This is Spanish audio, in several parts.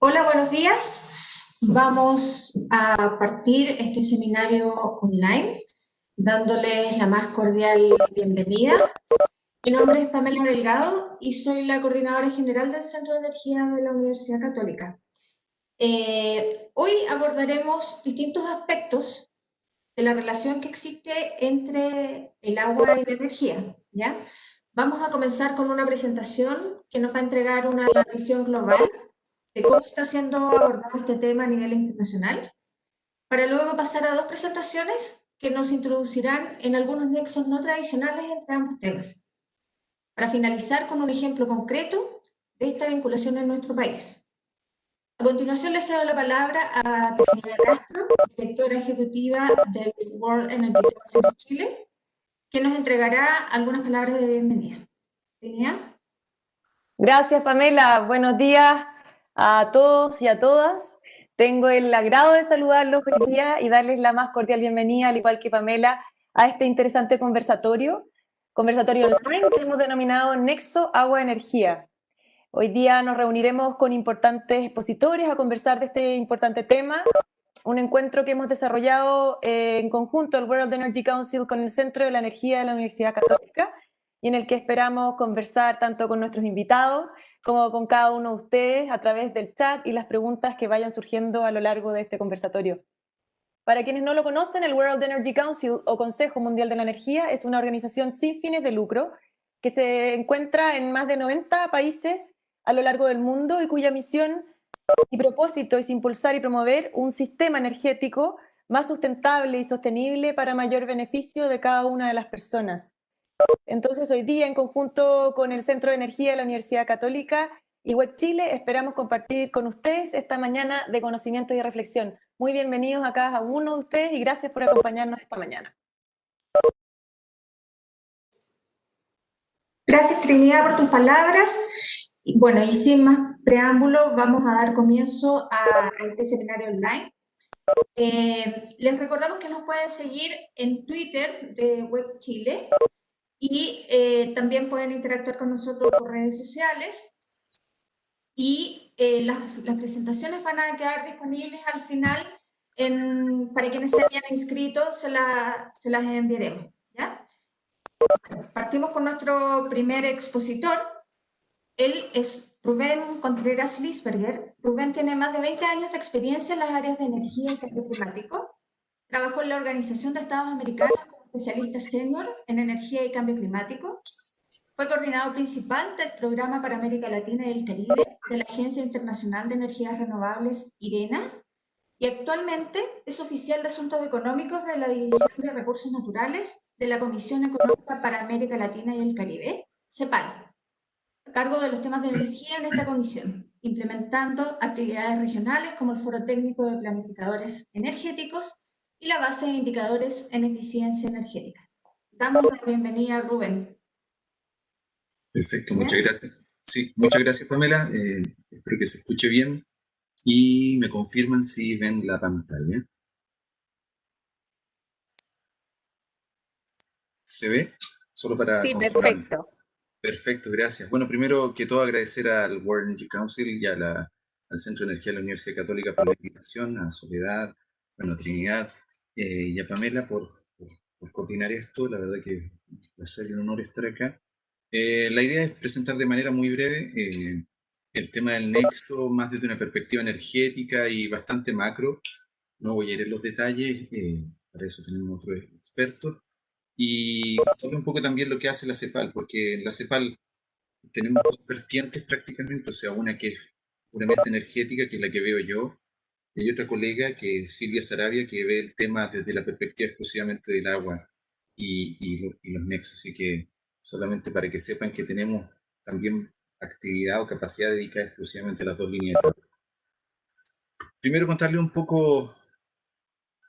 Hola, buenos días. Vamos a partir este seminario online dándoles la más cordial bienvenida. Mi nombre es Pamela Delgado y soy la coordinadora general del Centro de Energía de la Universidad Católica. Hoy abordaremos distintos aspectos de la relación que existe entre el agua y la energía, ¿ya? Vamos a comenzar con una presentación que nos va a entregar una visión global de cómo está siendo abordado este tema a nivel internacional, para luego pasar a dos presentaciones que nos introducirán en algunos nexos no tradicionales entre ambos temas, para finalizar con un ejemplo concreto de esta vinculación en nuestro país. A continuación le cedo la palabra a Trinidad Castro, directora ejecutiva del World Energy Council de Chile, que nos entregará algunas palabras de bienvenida. Trinidad. Gracias, Pamela. Buenos días a todos y a todas. Tengo el agrado de saludarlos hoy día y darles la más cordial bienvenida, al igual que Pamela, a este interesante conversatorio online que hemos denominado Nexo Agua Energía. Hoy día nos reuniremos con importantes expositores a conversar de este importante tema, un encuentro que hemos desarrollado en conjunto el World Energy Council con el Centro de la Energía de la Universidad Católica, y en el que esperamos conversar tanto con nuestros invitados como con cada uno de ustedes a través del chat y las preguntas que vayan surgiendo a lo largo de este conversatorio. Para quienes no lo conocen, el World Energy Council o Consejo Mundial de la Energía es una organización sin fines de lucro que se encuentra en más de 90 países a lo largo del mundo y cuya misión y propósito es impulsar y promover un sistema energético más sustentable y sostenible para mayor beneficio de cada una de las personas. Entonces, hoy día, en conjunto con el Centro de Energía de la Universidad Católica y Web Chile, esperamos compartir con ustedes esta mañana de conocimiento y reflexión. Muy bienvenidos a cada uno de ustedes y gracias por acompañarnos esta mañana. Gracias, Trinidad, por tus palabras. Y bueno, y sin más preámbulos, vamos a dar comienzo a este seminario online. Les recordamos que nos pueden seguir en Twitter de Web Chile y también pueden interactuar con nosotros por redes sociales. Y las presentaciones van a quedar disponibles al final para quienes se hayan inscrito, se las enviaremos, ¿ya? Partimos con nuestro primer expositor. Él es Rubén Contreras Lisberger. Rubén tiene más de 20 años de experiencia en las áreas de energía y cambio climático. Trabajó en la Organización de Estados Americanos como especialista senior en energía y cambio climático. Fue coordinador principal del Programa para América Latina y el Caribe de la Agencia Internacional de Energías Renovables, IRENA, y actualmente es oficial de Asuntos Económicos de la División de Recursos Naturales de la Comisión Económica para América Latina y el Caribe, CEPAL, a cargo de los temas de energía en esta comisión, implementando actividades regionales como el Foro Técnico de Planificadores Energéticos y la base de indicadores en eficiencia energética. Damos la bienvenida a Rubén. Perfecto, muchas gracias. Sí, muchas gracias, Pamela. Espero que se escuche bien y me confirman si ven la pantalla. ¿Se ve? Solo para confirmar. Perfecto. Perfecto, gracias. Bueno, primero que todo agradecer al World Energy Council y al Centro de Energía de la Universidad Católica por la invitación, a Soledad, bueno, a Trinidad y a Pamela por coordinar esto. La verdad que es un placer y un honor estar acá. La idea es presentar de manera muy breve el tema del nexo, más desde una perspectiva energética y bastante macro. No voy a ir en los detalles, para eso tenemos otros expertos. Y contarle un poco también lo que hace la CEPAL, porque en la CEPAL tenemos dos vertientes prácticamente, o sea, una que es puramente energética, que es la que veo yo, y hay otra colega, que es Silvia Sarabia, que ve el tema desde la perspectiva exclusivamente del agua y los nexos. Así que solamente para que sepan que tenemos también actividad o capacidad dedicada exclusivamente a las dos líneas de trabajo. Primero contarle un poco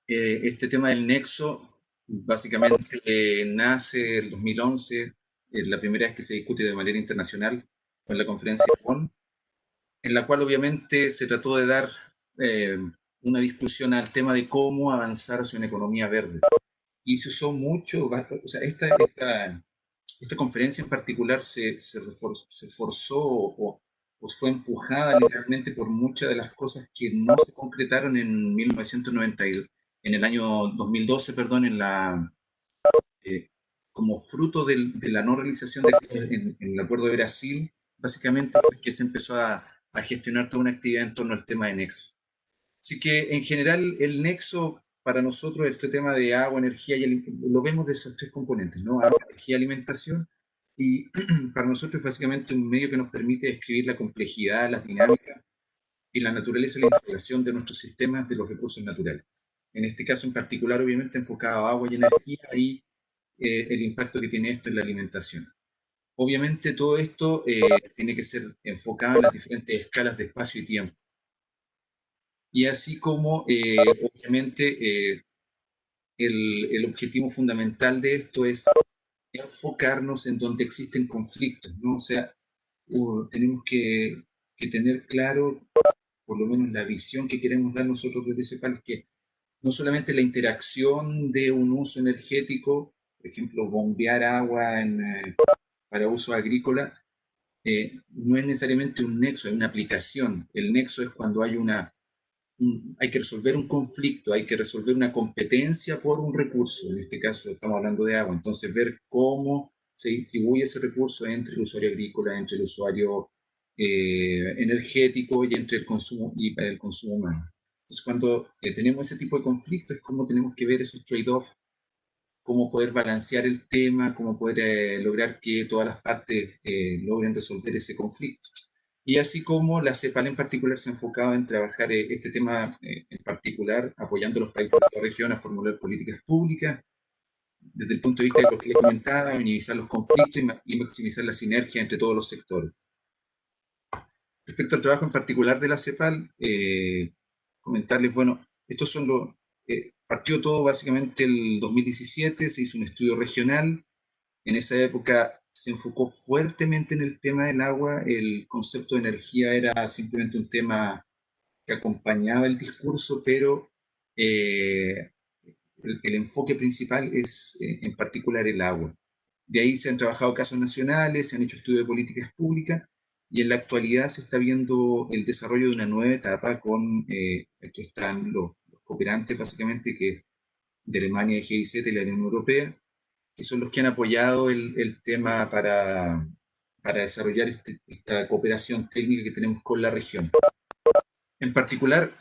este tema del nexo. Básicamente nace en 2011, la primera vez que se discute de manera internacional fue en la conferencia de Bonn, en la cual obviamente se trató de dar una discusión al tema de cómo avanzar hacia una economía verde. Y se usó mucho, o sea, esta conferencia en particular se forzó o pues fue empujada literalmente por muchas de las cosas que no se concretaron en 1992, en el año 2012, perdón, como fruto de la no realización de actividades en el Acuerdo de Brasil. Básicamente fue que se empezó a gestionar toda una actividad en torno al tema de Nexo. Así que en general el Nexo para nosotros, este tema de agua, energía, lo vemos de esos tres componentes, ¿no? Agua, energía, alimentación. Y para nosotros es básicamente un medio que nos permite describir la complejidad, las dinámicas y la naturaleza y la integración de nuestros sistemas de los recursos naturales. En este caso en particular, obviamente enfocado a agua y energía y el impacto que tiene esto en la alimentación. Obviamente todo esto tiene que ser enfocado en las diferentes escalas de espacio y tiempo. Y así como, obviamente, el objetivo fundamental de esto es enfocarnos en donde existen conflictos, ¿no? O sea, tenemos que tener claro, por lo menos la visión que queremos dar nosotros desde CEPAL, que no solamente la interacción de un uso energético, por ejemplo, bombear agua para uso agrícola, no es necesariamente un nexo, es una aplicación. El nexo es cuando hay que resolver un conflicto, hay que resolver una competencia por un recurso. En este caso estamos hablando de agua. Entonces, ver cómo se distribuye ese recurso entre el usuario agrícola, entre el usuario energético y entre el consumo y para el consumo humano. Entonces, cuando tenemos ese tipo de conflictos, es cómo tenemos que ver esos trade-offs, cómo poder balancear el tema, cómo poder lograr que todas las partes logren resolver ese conflicto. Y así como la CEPAL en particular se ha enfocado en trabajar este tema en particular, apoyando a los países de la región a formular políticas públicas, desde el punto de vista de lo que le comentaba, minimizar los conflictos y maximizar la sinergia entre todos los sectores. Respecto al trabajo en particular de la CEPAL, comentarles, bueno, estos son los... partió todo básicamente el 2017, se hizo un estudio regional. En esa época se enfocó fuertemente en el tema del agua, el concepto de energía era simplemente un tema que acompañaba el discurso, pero el enfoque principal es en particular el agua. De ahí se han trabajado casos nacionales, se han hecho estudios de políticas públicas y en la actualidad se está viendo el desarrollo de una nueva etapa con, aquí están los cooperantes básicamente, que de Alemania, de GIZ y la Unión Europea, que son los que han apoyado el tema para desarrollar esta cooperación técnica que tenemos con la región. En particular,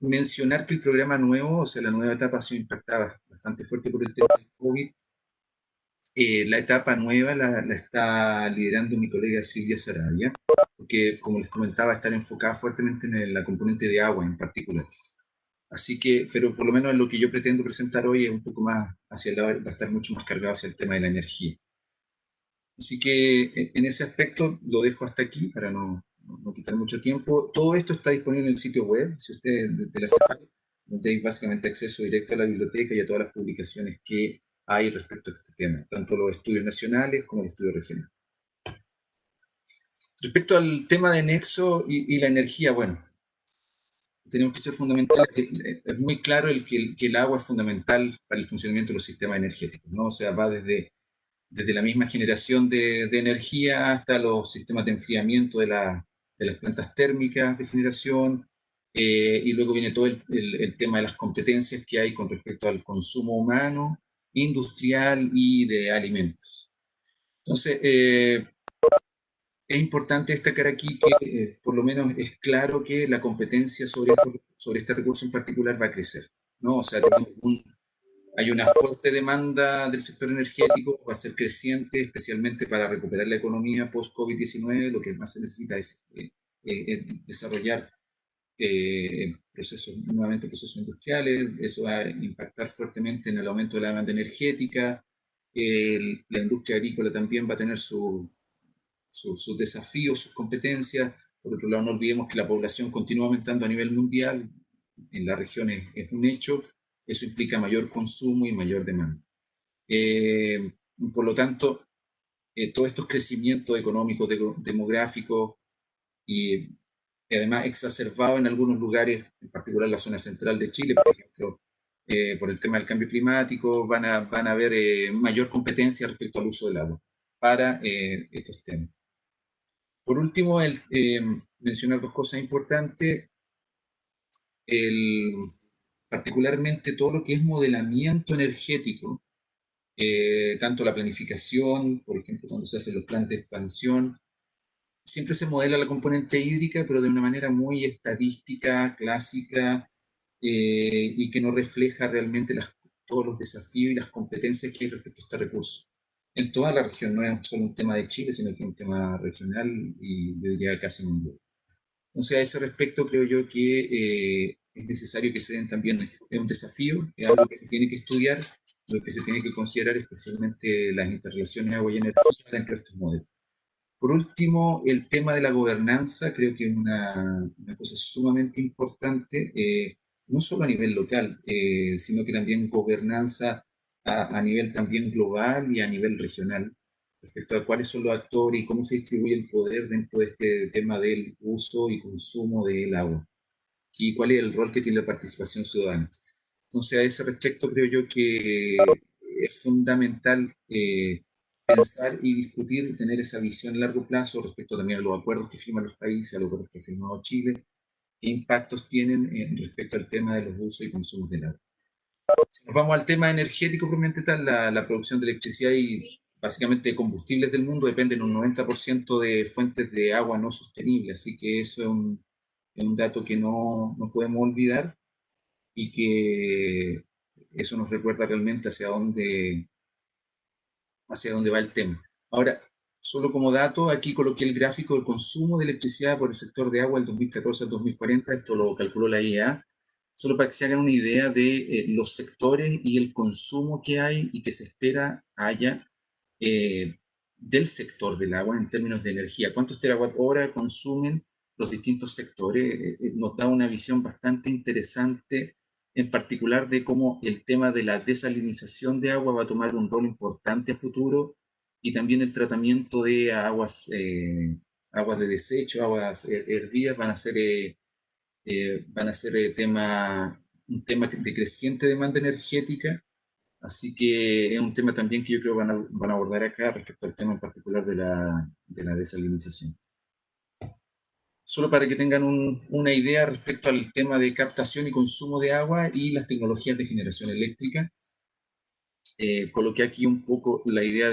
mencionar que el programa nuevo, o sea, la nueva etapa ha sido impactada bastante fuerte por el tema del COVID. La etapa nueva la está liderando mi colega Silvia Sarabia, porque, como les comentaba, está enfocada fuertemente en la componente de agua en particular. Así que, pero por lo menos lo que yo pretendo presentar hoy es un poco más hacia el lado, va a estar mucho más cargado hacia el tema de la energía. Así que en ese aspecto lo dejo hasta aquí para no quitar mucho tiempo. Todo esto está disponible en el sitio web, si usted de la CEPAL, donde hay básicamente acceso directo a la biblioteca y a todas las publicaciones que hay respecto a este tema, tanto los estudios nacionales como el estudio regional. Respecto al tema de Nexo y la energía, bueno, tenemos que ser fundamentales. Es muy claro que el agua es fundamental para el funcionamiento de los sistemas energéticos, ¿no? O sea, va desde la misma generación de energía hasta los sistemas de enfriamiento de las plantas térmicas de generación, y luego viene todo el tema de las competencias que hay con respecto al consumo humano, industrial y de alimentos. Entonces, es importante destacar aquí que por lo menos es claro que la competencia sobre este recurso en particular va a crecer, ¿no? O sea, hay una fuerte demanda del sector energético, va a ser creciente, especialmente para recuperar la economía post-COVID-19. Lo que más se necesita es desarrollar nuevamente procesos industriales. Eso va a impactar fuertemente en el aumento de la demanda energética. La industria agrícola también va a tener sus desafíos, sus competencias. Por otro lado, no olvidemos que la población continúa aumentando a nivel mundial. En la región es un hecho. Eso implica mayor consumo y mayor demanda. Por lo tanto, todos estos crecimientos económicos, demográficos y además exacerbados en algunos lugares, en particular la zona central de Chile, por ejemplo, por el tema del cambio climático, van a haber mayor competencia respecto al uso del agua para estos temas. Por último, mencionar dos cosas importantes. Particularmente todo lo que es modelamiento energético, tanto la planificación, por ejemplo, cuando se hacen los planes de expansión, siempre se modela la componente hídrica, pero de una manera muy estadística, clásica, y que no refleja realmente todos los desafíos y las competencias que hay respecto a este recurso. En toda la región, no es solo un tema de Chile, sino que es un tema regional y yo diría casi mundial. Entonces, a ese respecto, creo yo que es necesario que se den también, es un desafío, es algo que se tiene que estudiar, lo que se tiene que considerar especialmente las interrelaciones agua y energía dentro de estos modelos. Por último, el tema de la gobernanza, creo que es una cosa sumamente importante, no solo a nivel local, sino que también gobernanza a nivel también global y a nivel regional, respecto a cuáles son los actores y cómo se distribuye el poder dentro de este tema del uso y consumo del agua, y cuál es el rol que tiene la participación ciudadana. Entonces, a ese respecto, creo yo que es fundamental pensar y discutir y tener esa visión a largo plazo respecto también a los acuerdos que firman los países, a los acuerdos que ha firmado Chile, qué impactos tienen respecto al tema de los usos y consumos del agua. Si nos vamos al tema energético propiamente tal, la producción de electricidad y básicamente de combustibles del mundo dependen un 90% de fuentes de agua no sostenibles, así que eso es un dato que no podemos olvidar y que eso nos recuerda realmente hacia dónde va el tema. Ahora, solo como dato, aquí coloqué el gráfico del consumo de electricidad por el sector de agua del 2014 al 2040, esto lo calculó la IEA, solo para que se hagan una idea de los sectores y el consumo que hay y que se espera haya del sector del agua en términos de energía. ¿Cuántos terawatt hora consumen los distintos sectores? Nos da una visión bastante interesante, en particular de cómo el tema de la desalinización de agua va a tomar un rol importante a futuro, y también el tratamiento de aguas de desecho, aguas hervidas, van a ser un tema de creciente demanda energética. Así que es un tema también que yo creo van a abordar acá respecto al tema en particular de la desalinización. Solo para que tengan una idea respecto al tema de captación y consumo de agua y las tecnologías de generación eléctrica. Coloqué aquí un poco la idea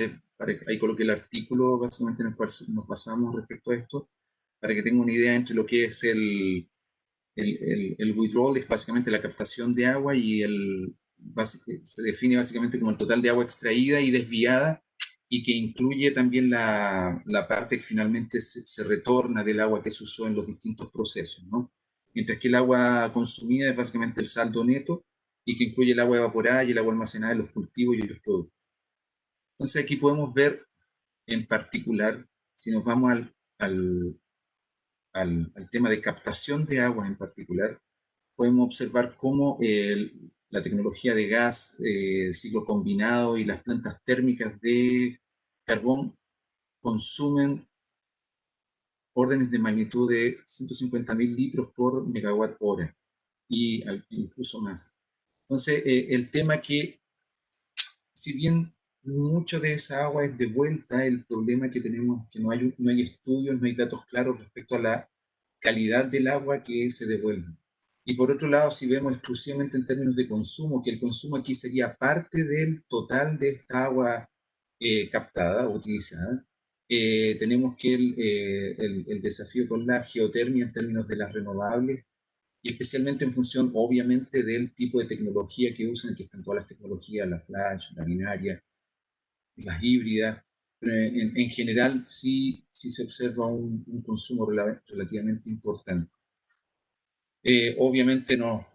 ahí coloqué el artículo básicamente en el cual nos basamos respecto a esto, para que tengan una idea entre lo que es el withdrawal, es básicamente la captación de agua, y se define básicamente como el total de agua extraída y desviada, y que incluye también la parte que finalmente se retorna del agua que se usó en los distintos procesos, ¿no? Mientras que el agua consumida es básicamente el saldo neto, y que incluye el agua evaporada y el agua almacenada en los cultivos y otros productos. Entonces aquí podemos ver en particular, si nos vamos al tema de captación de agua en particular, podemos observar cómo la tecnología de gas, ciclo combinado y las plantas térmicas de carbón consumen órdenes de magnitud de 150.000 litros por megawatt hora y incluso más. Entonces, el tema que, si bien mucho de esa agua es de vuelta, el problema que tenemos es que no hay estudios, no hay datos claros respecto a la calidad del agua que se devuelve. Y por otro lado, si vemos exclusivamente en términos de consumo, que el consumo aquí sería parte del total de esta agua captada, utilizada, tenemos que el desafío con la geotermia en términos de las renovables, y especialmente en función, obviamente, del tipo de tecnología que usan. Aquí están todas las tecnologías, la flash, la binaria, las híbridas, pero en general sí se observa un consumo relativamente importante. Obviamente no,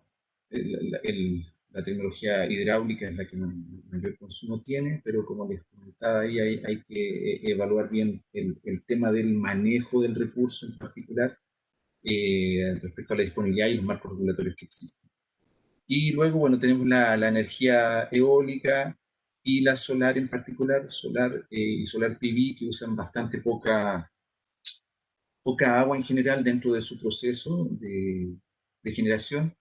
la tecnología hidráulica es la que mayor consumo tiene, pero como les comentaba ahí, hay que evaluar bien el tema del manejo del recurso en particular, respecto a la disponibilidad y los marcos regulatorios que existen. Y luego, bueno, tenemos la energía eólica y la solar en particular, solar y solar PV, que usan bastante poca agua en general dentro de su proceso de generación.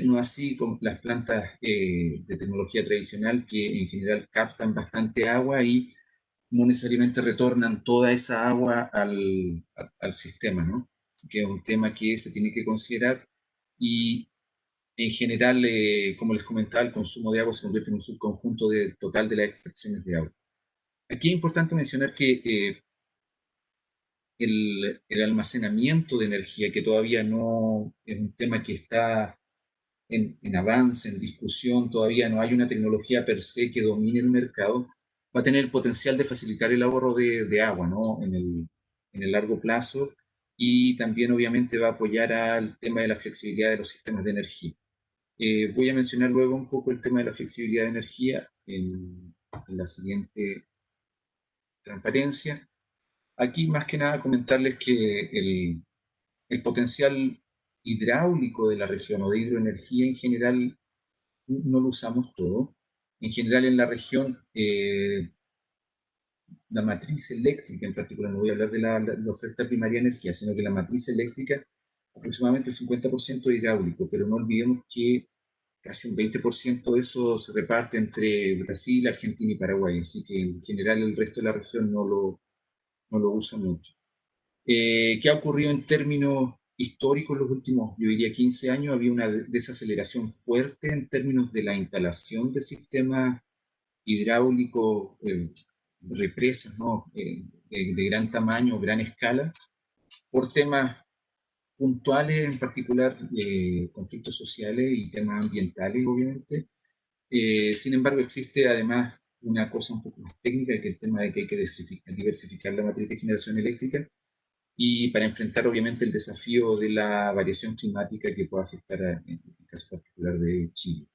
No así con las plantas de tecnología tradicional, que en general captan bastante agua y no necesariamente retornan toda esa agua al sistema, ¿no? Así que es un tema que se tiene que considerar y en general, como les comentaba, el consumo de agua se convierte en un subconjunto total de las extracciones de agua. Aquí es importante mencionar que el almacenamiento de energía, que todavía no es un tema que está en avance, en discusión, todavía no hay una tecnología per se que domine el mercado, va a tener el potencial de facilitar el ahorro de agua, ¿no? En el largo plazo, y también obviamente va a apoyar al tema de la flexibilidad de los sistemas de energía. Voy a mencionar luego un poco el tema de la flexibilidad de energía en la siguiente transparencia. Aquí más que nada comentarles que el potencial hidráulico de la región o de hidroenergía en general no lo usamos todo. En general en la región, la matriz eléctrica en particular, no voy a hablar de la oferta primaria de energía, sino que la matriz eléctrica, aproximadamente 50% hidráulico, pero no olvidemos que casi un 20% de eso se reparte entre Brasil, Argentina y Paraguay, así que en general el resto de la región no lo usa mucho. ¿Qué ha ocurrido en términos históricos en los últimos, yo diría, 15 años? Había una desaceleración fuerte en términos de la instalación de sistemas hidráulicos, represas, ¿no? De gran tamaño, gran escala, por temas puntuales, en particular conflictos sociales y temas ambientales, obviamente. Sin embargo, existe además una cosa un poco más técnica, que es el tema de que hay que diversificar la matriz de generación eléctrica, y para enfrentar obviamente el desafío de la variación climática que puede afectar en el caso particular de Chile.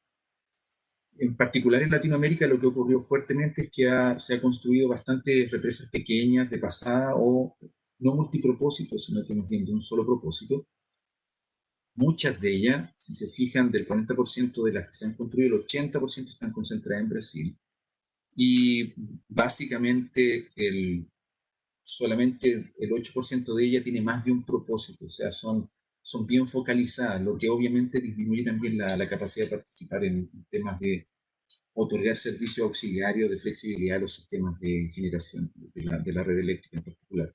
En particular en Latinoamérica lo que ocurrió fuertemente es que se ha construido bastantes represas pequeñas de pasada o no multipropósitos, sino que más bien de un solo propósito. Muchas de ellas, si se fijan, del 40% de las que se han construido, el 80% están concentradas en Brasil. Y básicamente solamente el 8% de ellas tiene más de un propósito, o sea, son bien focalizadas, lo que obviamente disminuye también la capacidad de participar en temas de otorgar servicios auxiliarios de flexibilidad a los sistemas de generación de la red eléctrica en particular.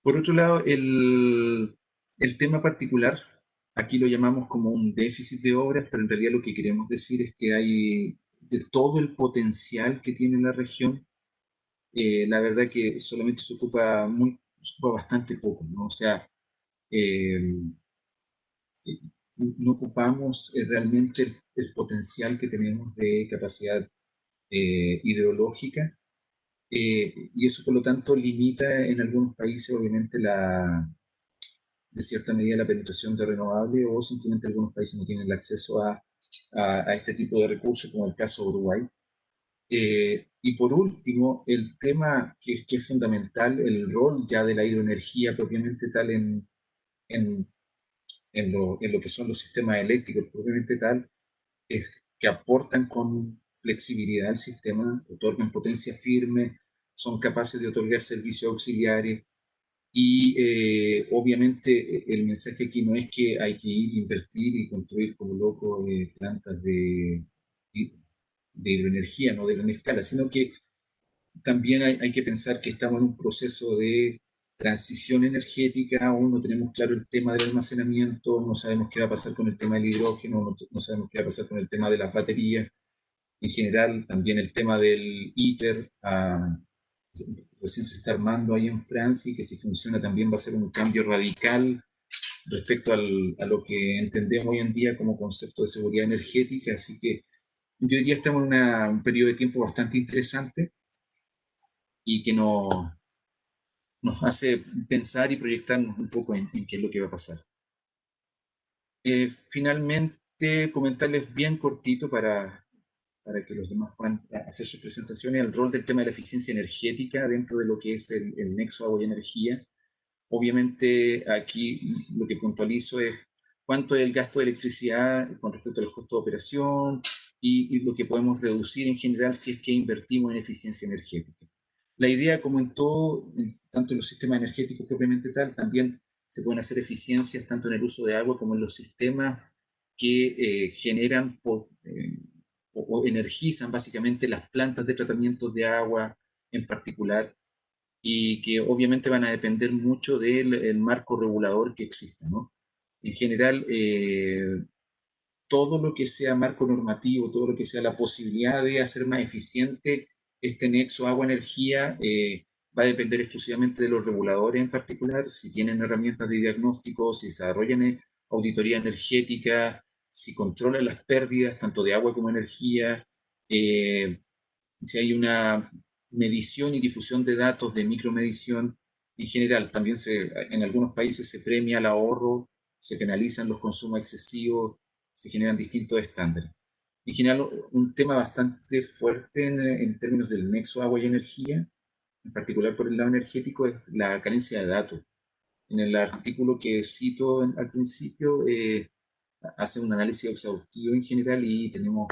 Por otro lado, el tema particular, aquí lo llamamos como un déficit de obras, pero en realidad lo que queremos decir es que hay de todo el potencial que tiene la región, la verdad que solamente se ocupa bastante poco, ¿no? O sea, eh, no ocupamos realmente el potencial que tenemos de capacidad hidrológica, y eso por lo tanto limita en algunos países obviamente de cierta medida la penetración de renovables, o simplemente algunos países no tienen el acceso a este tipo de recursos, como el caso de Uruguay. Y por último, el tema que es fundamental, el rol ya de la hidroenergía propiamente tal en lo que son los sistemas eléctricos propiamente tal, es que aportan con flexibilidad al sistema, otorgan potencia firme, son capaces de otorgar servicios auxiliares. Y obviamente el mensaje aquí no es que hay que ir a invertir y construir como loco plantas de hidroenergía, no de gran escala, sino que también hay que pensar que estamos en un proceso de transición energética. Aún no tenemos claro el tema del almacenamiento, no sabemos qué va a pasar con el tema del hidrógeno, no sabemos qué va a pasar con el tema de las baterías. En general, también el tema del ITER, recién se está armando ahí en Francia, y que si funciona también va a ser un cambio radical respecto a lo que entendemos hoy en día como concepto de seguridad energética. Así que yo diría que estamos en un periodo de tiempo bastante interesante y que nos hace pensar y proyectarnos un poco en qué es lo que va a pasar. Finalmente, comentarles bien cortito para que los demás puedan hacer sus presentaciones, el rol del tema de la eficiencia energética dentro de lo que es el nexo agua y energía. Obviamente aquí lo que puntualizo es cuánto es el gasto de electricidad con respecto a los costos de operación y lo que podemos reducir en general si es que invertimos en eficiencia energética. La idea, como en todo, tanto en los sistemas energéticos propiamente tal, también se pueden hacer eficiencias tanto en el uso de agua como en los sistemas que generan o energizan básicamente las plantas de tratamiento de agua en particular, y que obviamente van a depender mucho del marco regulador que exista, ¿no? En general, todo lo que sea marco normativo, todo lo que sea la posibilidad de hacer más eficiente este nexo agua-energía, va a depender exclusivamente de los reguladores en particular, si tienen herramientas de diagnóstico, si desarrollan auditoría energética, si controlan las pérdidas tanto de agua como energía, eh, si hay una medición y difusión de datos de micromedición. En general, también en algunos países se premia el ahorro, se penalizan los consumos excesivos, se generan distintos estándares. En general, un tema bastante fuerte en términos del nexo agua y energía, en particular por el lado energético, es la carencia de datos. En el artículo que cito al principio, hace un análisis exhaustivo en general y tenemos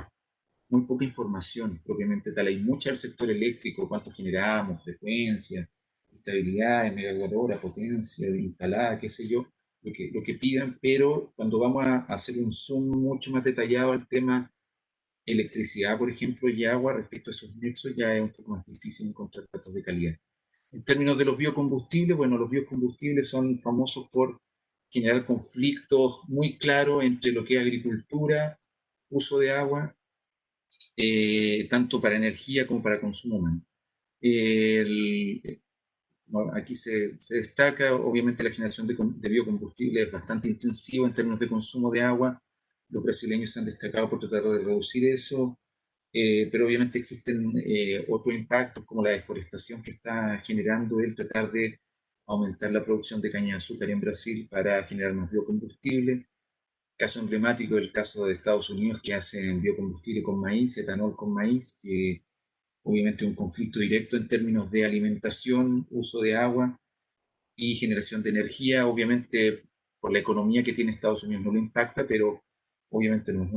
muy poca información propiamente tal. Hay mucha del sector eléctrico, cuánto generamos, frecuencia, estabilidad, megawatt hora, potencia instalada, qué sé yo, lo que pidan, pero cuando vamos a hacer un zoom mucho más detallado al tema electricidad, por ejemplo, y agua, respecto a esos nexos, ya es un poco más difícil encontrar datos de calidad. En términos de los biocombustibles, bueno, los biocombustibles son famosos por generar conflictos muy claros entre lo que es agricultura, uso de agua, tanto para energía como para consumo humano. Bueno, aquí se destaca, obviamente, la generación de biocombustible es bastante intensiva en términos de consumo de agua. Los brasileños se han destacado por tratar de reducir eso, pero obviamente existen otros impactos como la deforestación que está generando el tratar de aumentar la producción de caña de azúcar en Brasil para generar más biocombustible. Caso emblemático el caso de Estados Unidos, que hacen biocombustible con maíz, etanol con maíz, que obviamente es un conflicto directo en términos de alimentación, uso de agua y generación de energía. Obviamente por la economía que tiene Estados Unidos no lo impacta, pero obviamente no es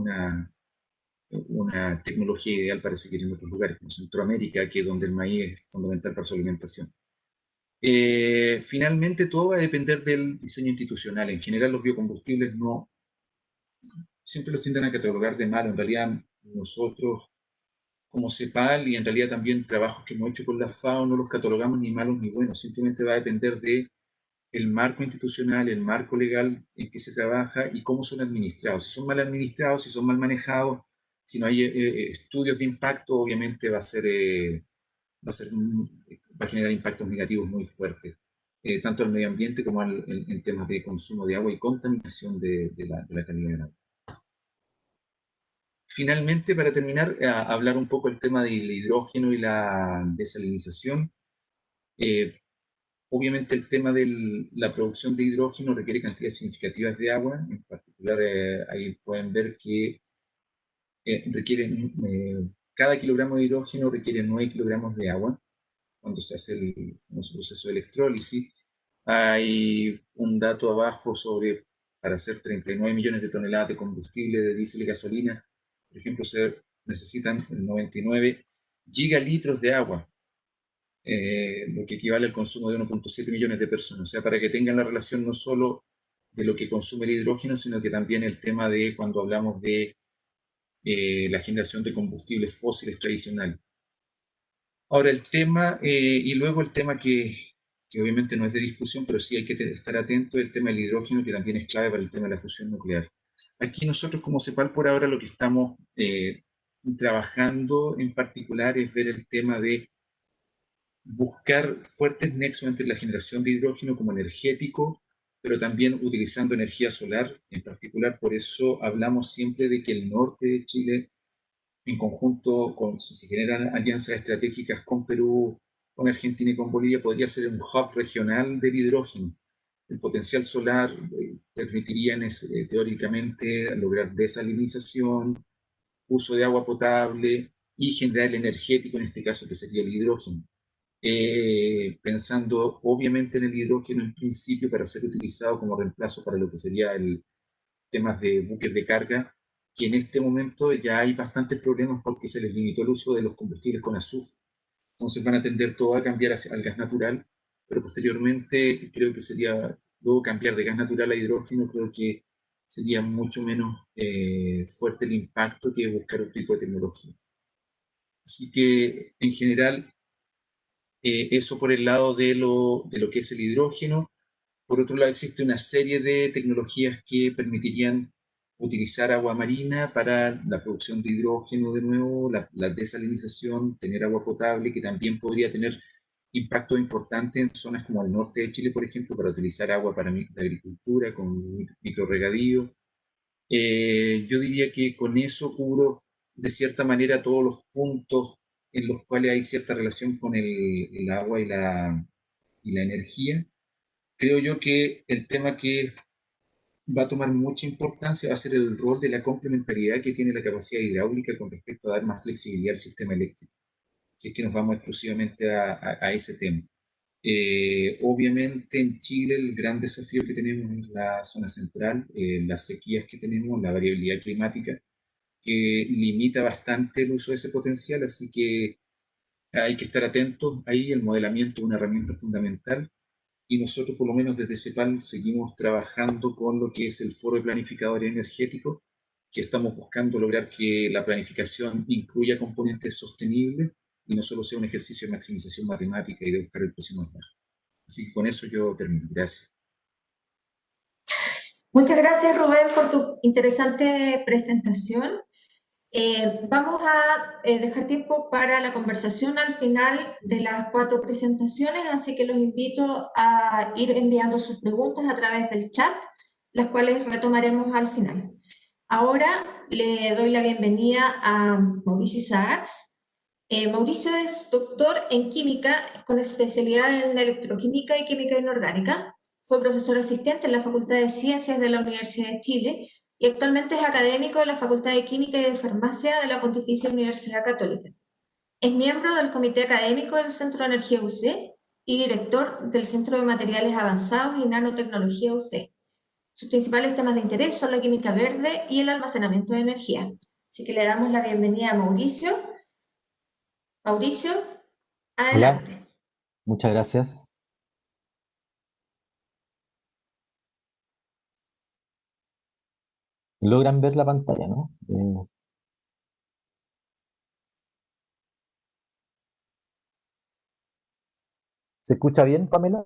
una tecnología ideal para seguir en otros lugares, como Centroamérica, que es donde el maíz es fundamental para su alimentación. Finalmente, todo va a depender del diseño institucional. En general, los biocombustibles no siempre los tienden a catalogar de malo. En realidad, nosotros, como CEPAL, y en realidad también trabajos que hemos hecho con la FAO, no los catalogamos ni malos ni buenos. Simplemente va a depender de el marco institucional, el marco legal en que se trabaja y cómo son administrados. Si son mal administrados, si son mal manejados, si no hay estudios de impacto, obviamente va a ser, va a generar impactos negativos muy fuertes, tanto al medio ambiente como en temas de consumo de agua y contaminación de la calidad del agua. Finalmente, para terminar, hablar un poco del tema del hidrógeno y la desalinización. Obviamente el tema de la producción de hidrógeno requiere cantidades significativas de agua. En particular, ahí pueden ver que cada kilogramo de hidrógeno requiere 9 kilogramos de agua cuando se hace el famoso proceso de electrólisis. Hay un dato abajo sobre, para hacer 39 millones de toneladas de combustible de diésel y gasolina, por ejemplo, se necesitan 99 gigalitros de agua, lo que equivale al consumo de 1,7 millones de personas. O sea, para que tengan la relación no solo de lo que consume el hidrógeno, sino que también el tema de cuando hablamos de la generación de combustibles fósiles tradicionales. Ahora el tema, y luego el tema que obviamente no es de discusión, pero sí hay que estar atento, el tema del hidrógeno, que también es clave para el tema de la fusión nuclear. Aquí nosotros como CEPAL por ahora lo que estamos trabajando en particular es ver el tema de buscar fuertes nexos entre la generación de hidrógeno como energético, pero también utilizando energía solar en particular. Por eso hablamos siempre de que el norte de Chile, en conjunto con, si se generan alianzas estratégicas con Perú, con Argentina y con Bolivia, podría ser un hub regional del hidrógeno. El potencial solar permitiría teóricamente lograr desalinización, uso de agua potable y generar el energético, en este caso que sería el hidrógeno. Pensando obviamente en el hidrógeno en principio para ser utilizado como reemplazo para lo que sería el temas de buques de carga, que en este momento ya hay bastantes problemas porque se les limitó el uso de los combustibles con azufre. Entonces van a tender todo a cambiar al gas natural, pero posteriormente creo que sería luego cambiar de gas natural a hidrógeno, creo que sería mucho menos fuerte el impacto que buscar otro tipo de tecnología. Así que, en general, eso por el lado de lo que es el hidrógeno. Por otro lado, existe una serie de tecnologías que permitirían utilizar agua marina para la producción de hidrógeno de nuevo, la desalinización, tener agua potable, que también podría tener impacto importante en zonas como el norte de Chile, por ejemplo, para utilizar agua para la agricultura, con microregadío. Yo diría que con eso cubro de cierta manera todos los puntos en los cuales hay cierta relación con el agua y la energía. Creo yo que el tema que va a tomar mucha importancia va a ser el rol de la complementariedad que tiene la capacidad hidráulica con respecto a dar más flexibilidad al sistema eléctrico, si es que nos vamos exclusivamente a ese tema. Obviamente en Chile el gran desafío que tenemos es la zona central, las sequías que tenemos, la variabilidad climática, que limita bastante el uso de ese potencial, así que hay que estar atentos ahí, el modelamiento es una herramienta fundamental y nosotros, por lo menos desde CEPAL, seguimos trabajando con lo que es el Foro de Planificadores Energéticos, que estamos buscando lograr que la planificación incluya componentes sostenibles y no solo sea un ejercicio de maximización matemática y de buscar el precio más bajo. Así que con eso yo termino. Gracias. Muchas gracias, Rubén, por tu interesante presentación. Vamos a dejar tiempo para la conversación al final de las 4 presentaciones, así que los invito a ir enviando sus preguntas a través del chat, las cuales retomaremos al final. Ahora le doy la bienvenida a Mauricio Isaacs. Mauricio es doctor en química con especialidad en electroquímica y química inorgánica. Fue profesor asistente en la Facultad de Ciencias de la Universidad de Chile y actualmente es académico de la Facultad de Química y de Farmacia de la Pontificia Universidad Católica. Es miembro del Comité Académico del Centro de Energía UC y director del Centro de Materiales Avanzados y Nanotecnología UC. Sus principales temas de interés son la química verde y el almacenamiento de energía. Así que le damos la bienvenida a Mauricio. Mauricio, Hola, adelante. muchas gracias. Logran ver la pantalla, ¿no? ¿Se escucha bien, Pamela?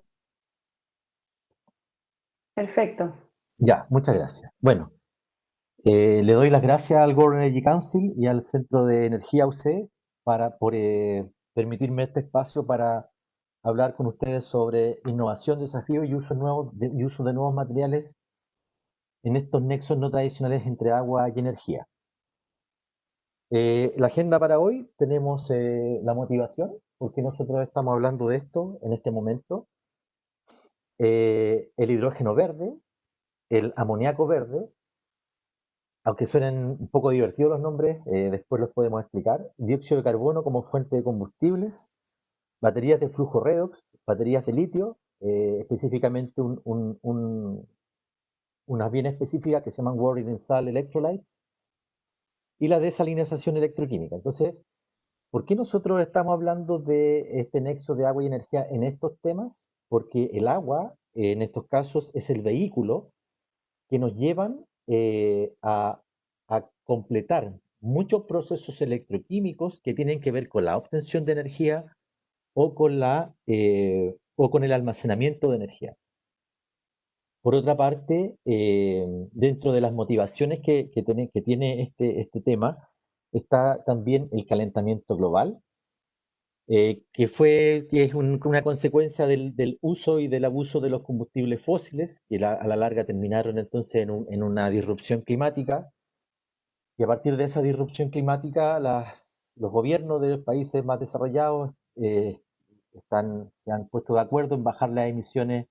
Perfecto. Ya, muchas gracias. Bueno, le doy las gracias al World Energy Council y al Centro de Energía UC por permitirme este espacio para hablar con ustedes sobre innovación, desafío y uso de nuevos materiales en estos nexos no tradicionales entre agua y energía. La agenda para hoy tenemos la motivación, porque nosotros estamos hablando de esto en este momento, el hidrógeno verde, el amoníaco verde, aunque suenen un poco divertidos los nombres, después los podemos explicar, dióxido de carbono como fuente de combustibles, baterías de flujo redox, baterías de litio, específicamente unas bien específicas que se llaman Warring Salt Electrolytes, y la desalinización electroquímica. Entonces, ¿por qué nosotros estamos hablando de este nexo de agua y energía en estos temas? Porque el agua, en estos casos, es el vehículo que nos llevan a completar muchos procesos electroquímicos que tienen que ver con la obtención de energía o con el almacenamiento de energía. Por otra parte, dentro de las motivaciones que tiene este tema, está también el calentamiento global, que es una consecuencia del uso y del abuso de los combustibles fósiles, que a la larga terminaron entonces en una disrupción climática, y a partir de esa disrupción climática, los gobiernos de los países más desarrollados se han puesto de acuerdo en bajar las emisiones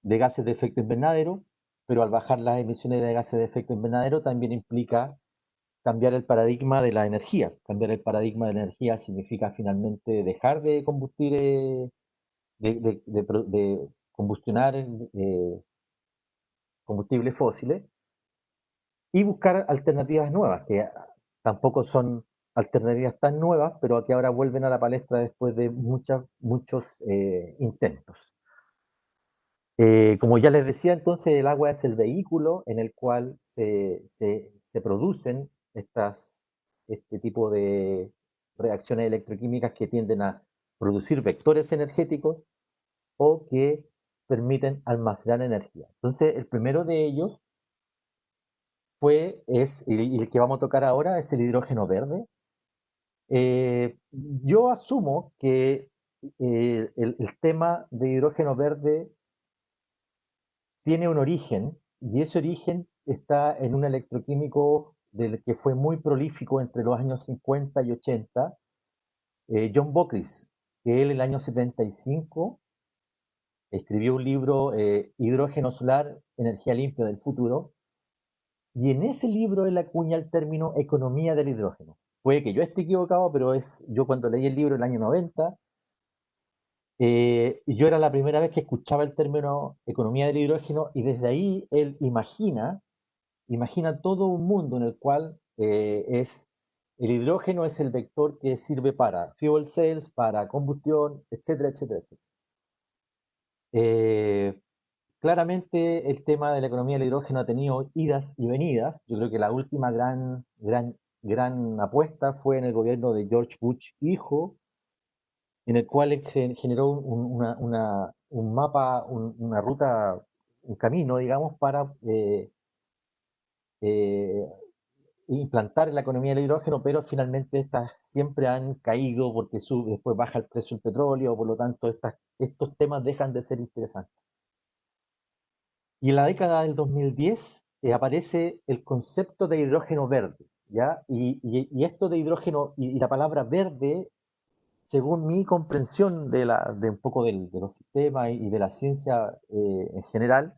de gases de efecto invernadero, pero al bajar las emisiones de gases de efecto invernadero también implica cambiar el paradigma de la energía. Cambiar el paradigma de la energía significa finalmente dejar de combustir, de combustionar combustibles fósiles y buscar alternativas nuevas, que tampoco son alternativas tan nuevas, pero que ahora vuelven a la palestra después de muchos intentos. Como ya les decía, entonces el agua es el vehículo en el cual se producen este tipo de reacciones electroquímicas que tienden a producir vectores energéticos o que permiten almacenar energía. Entonces, el primero de ellos y el que vamos a tocar ahora es el hidrógeno verde. Yo asumo que el tema de hidrógeno verde tiene un origen, y ese origen está en un electroquímico del que fue muy prolífico entre los años 50 y 80, John Bockris, que él en el año 75 escribió un libro, Hidrógeno solar, energía limpia del futuro, y en ese libro él acuña el término economía del hidrógeno. Puede que yo esté equivocado, pero yo cuando leí el libro en el año 90, yo era la primera vez que escuchaba el término economía del hidrógeno, y desde ahí él imagina todo un mundo en el cual el hidrógeno es el vector que sirve para fuel cells, para combustión, etcétera, etcétera, etcétera. Eh, Claramente el tema de la economía del hidrógeno ha tenido idas y venidas. Yo creo que la última gran apuesta fue en el gobierno de George Bush hijo, en el cual generó un mapa, una ruta, un camino, digamos, para eh, implantar la economía del hidrógeno, pero finalmente estas siempre han caído porque después baja el precio del petróleo, por lo tanto estos temas dejan de ser interesantes. Y en la década del 2010 aparece el concepto de hidrógeno verde, ¿ya? Y esto de hidrógeno y la palabra verde, según mi comprensión de un poco de los sistemas y de la ciencia en general,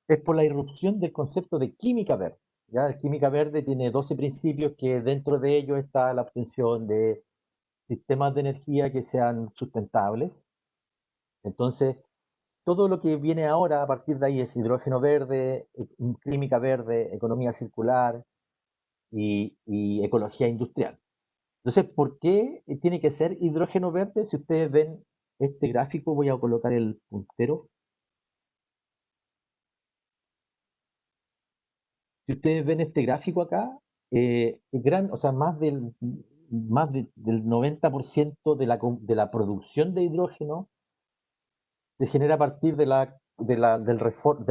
es por la irrupción del concepto de química verde. ¿Ya? La química verde tiene 12 principios que dentro de ellos está la obtención de sistemas de energía que sean sustentables. Entonces, todo lo que viene ahora a partir de ahí es hidrógeno verde, química verde, economía circular y ecología industrial. Entonces, ¿por qué tiene que ser hidrógeno verde? Si ustedes ven este gráfico, voy a colocar el puntero. Si ustedes ven este gráfico acá, o sea, del 90% de la producción de hidrógeno se genera a partir del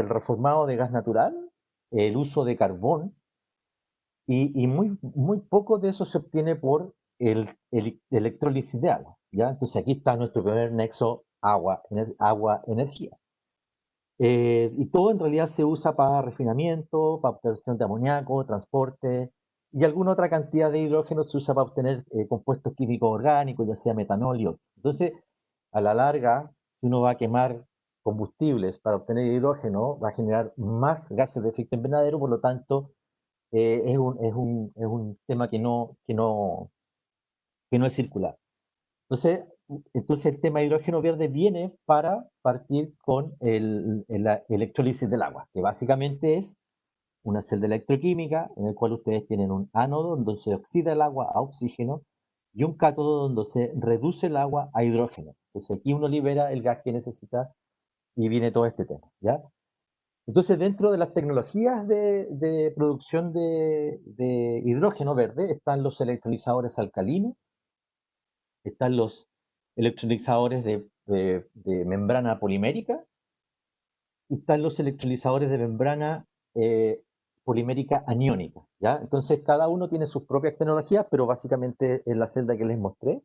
reformado de gas natural, el uso de carbón, y muy poco de eso se obtiene por el electrólisis de agua, ¿ya? Entonces aquí está nuestro primer nexo agua-energía. Y todo en realidad se usa para refinamiento, para obtención de amoníaco, transporte, y alguna otra cantidad de hidrógeno se usa para obtener compuestos químicos orgánicos, ya sea metanol y otros. Entonces, a la larga, si uno va a quemar combustibles para obtener hidrógeno, va a generar más gases de efecto invernadero, por lo tanto, es un tema que no es circular. Entonces el tema de hidrógeno verde viene para partir con la electrólisis del agua, que básicamente es una celda electroquímica en el cual ustedes tienen un ánodo donde se oxida el agua a oxígeno y un cátodo donde se reduce el agua a hidrógeno. Entonces aquí uno libera el gas que necesita y viene todo este tema, ¿ya? Entonces, dentro de las tecnologías de producción de hidrógeno verde están los electrolizadores alcalinos, están los electrolizadores de membrana polimérica y están los electrolizadores de membrana polimérica aniónica, ¿ya? Entonces, cada uno tiene sus propias tecnologías, pero básicamente en la celda que les mostré.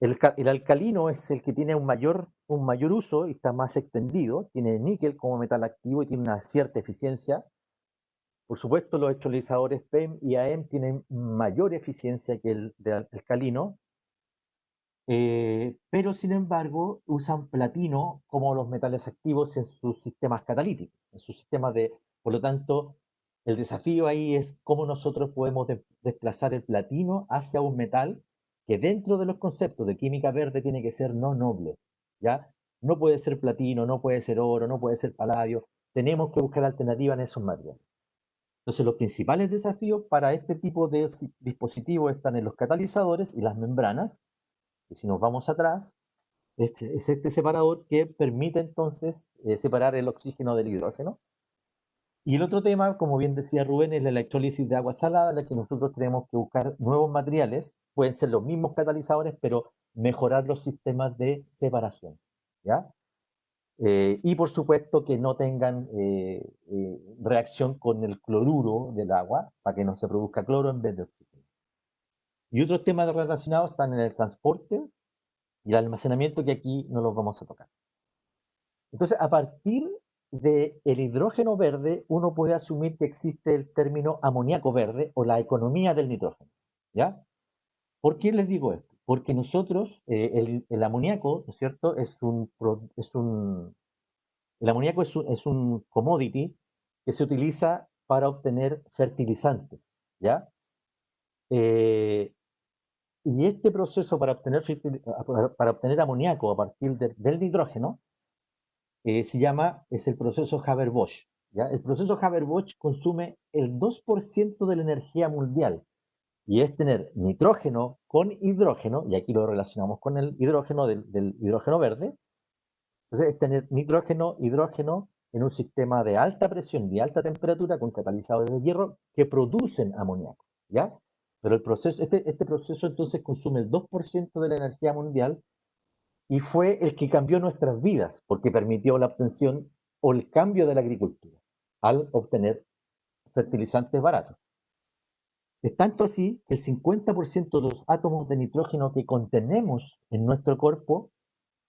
El alcalino es el que tiene un mayor uso y está más extendido, tiene níquel como metal activo y tiene una cierta eficiencia. Por supuesto, los electrolizadores PEM y AM tienen mayor eficiencia que el de alcalino, pero sin embargo usan platino como los metales activos en sus sistemas catalíticos, en sus sistemas por lo tanto, el desafío ahí es cómo nosotros podemos desplazar el platino hacia un metal que dentro de los conceptos de química verde tiene que ser no noble, ¿ya? No puede ser platino, no puede ser oro, no puede ser paladio, tenemos que buscar alternativas en esos materiales. Entonces, los principales desafíos para este tipo de dispositivos están en los catalizadores y las membranas, y si nos vamos atrás, Es este separador que permite entonces separar el oxígeno del hidrógeno. Y el otro tema, como bien decía Rubén, es la electrólisis de agua salada, en la que nosotros tenemos que buscar nuevos materiales, pueden ser los mismos catalizadores, pero mejorar los sistemas de separación, ¿ya? Y por supuesto que no tengan reacción con el cloruro del agua, para que no se produzca cloro en vez de oxígeno. Y otros temas relacionados están en el transporte y el almacenamiento, que aquí no los vamos a tocar. Entonces, a partir del hidrógeno verde, uno puede asumir que existe el término amoníaco verde o la economía del nitrógeno, ¿ya? ¿Por qué les digo esto? Porque nosotros, el amoníaco, ¿no es cierto?, el amoníaco es un commodity que se utiliza para obtener fertilizantes, ¿ya? Y este proceso para obtener amoníaco a partir del nitrógeno es el proceso Haber-Bosch, ¿ya? El proceso Haber-Bosch consume el 2% de la energía mundial y es tener nitrógeno con hidrógeno, y aquí lo relacionamos con el hidrógeno del hidrógeno verde. Entonces es tener nitrógeno, hidrógeno en un sistema de alta presión y alta temperatura con catalizadores de hierro que producen amoníaco, ¿ya? Pero este proceso entonces consume el 2% de la energía mundial y fue el que cambió nuestras vidas porque permitió la obtención o el cambio de la agricultura al obtener fertilizantes baratos. Es tanto así que el 50% de los átomos de nitrógeno que contenemos en nuestro cuerpo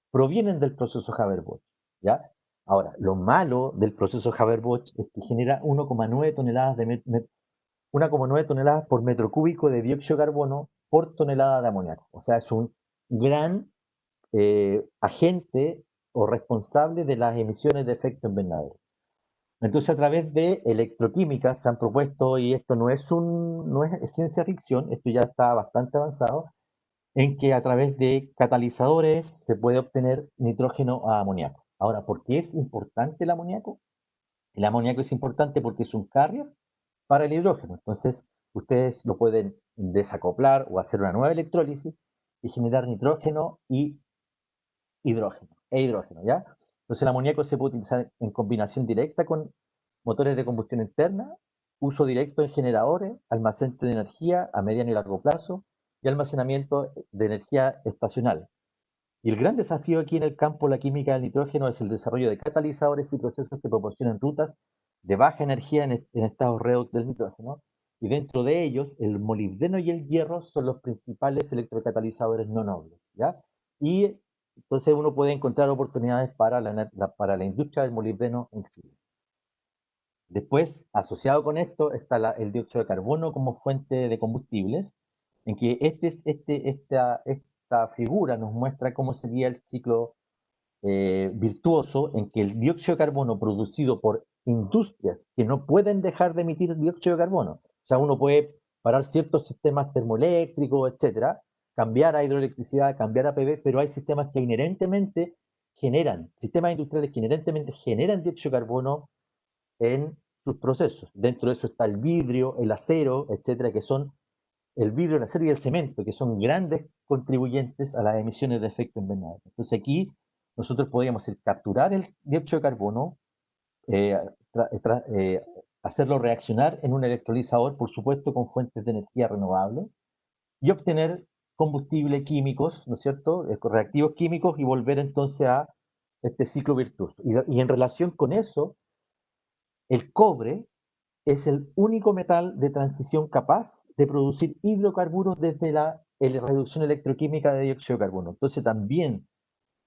provienen del proceso Haber-Bosch, ¿ya? Ahora, lo malo del proceso Haber-Bosch es que genera 1,9 toneladas, 1,9 toneladas por metro cúbico de dióxido de carbono por tonelada de amoníaco. O sea, es un gran agente o responsable de las emisiones de efecto invernadero. Entonces, a través de electroquímica se han propuesto, y esto no es ciencia ficción, esto ya está bastante avanzado, en que a través de catalizadores se puede obtener nitrógeno a amoníaco. Ahora, ¿por qué es importante el amoníaco? El amoníaco es importante porque es un carrier para el hidrógeno. Entonces, ustedes lo pueden desacoplar o hacer una nueva electrólisis y generar nitrógeno y hidrógeno, ¿ya? Entonces el amoníaco se puede utilizar en combinación directa con motores de combustión interna, uso directo en generadores, almacenamiento de energía a mediano y largo plazo y almacenamiento de energía estacional. Y el gran desafío aquí en el campo de la química del nitrógeno es el desarrollo de catalizadores y procesos que proporcionan rutas de baja energía en estado redox del nitrógeno, y dentro de ellos el molibdeno y el hierro son los principales electrocatalizadores no nobles, ¿ya? Y entonces uno puede encontrar oportunidades para la industria del molibdeno en Chile. Después, asociado con esto, está el dióxido de carbono como fuente de combustibles, en que esta figura nos muestra cómo sería el ciclo virtuoso en que el dióxido de carbono producido por industrias que no pueden dejar de emitir dióxido de carbono, o sea, uno puede parar ciertos sistemas termoeléctricos, etcétera, cambiar a hidroelectricidad, cambiar a PV, pero hay sistemas que inherentemente sistemas industriales que inherentemente generan dióxido de carbono en sus procesos. Dentro de eso está el vidrio, el acero, etcétera, que son el vidrio, el acero y el cemento, que son grandes contribuyentes a las emisiones de efecto invernadero. Entonces aquí nosotros podríamos capturar el dióxido de carbono, eh, hacerlo reaccionar en un electrolizador, por supuesto con fuentes de energía renovable, y obtener combustibles químicos, ¿no es cierto?, reactivos químicos, y volver entonces a este ciclo virtuoso. Y en relación con eso, el cobre es el único metal de transición capaz de producir hidrocarburos desde la reducción electroquímica de dióxido de carbono. Entonces también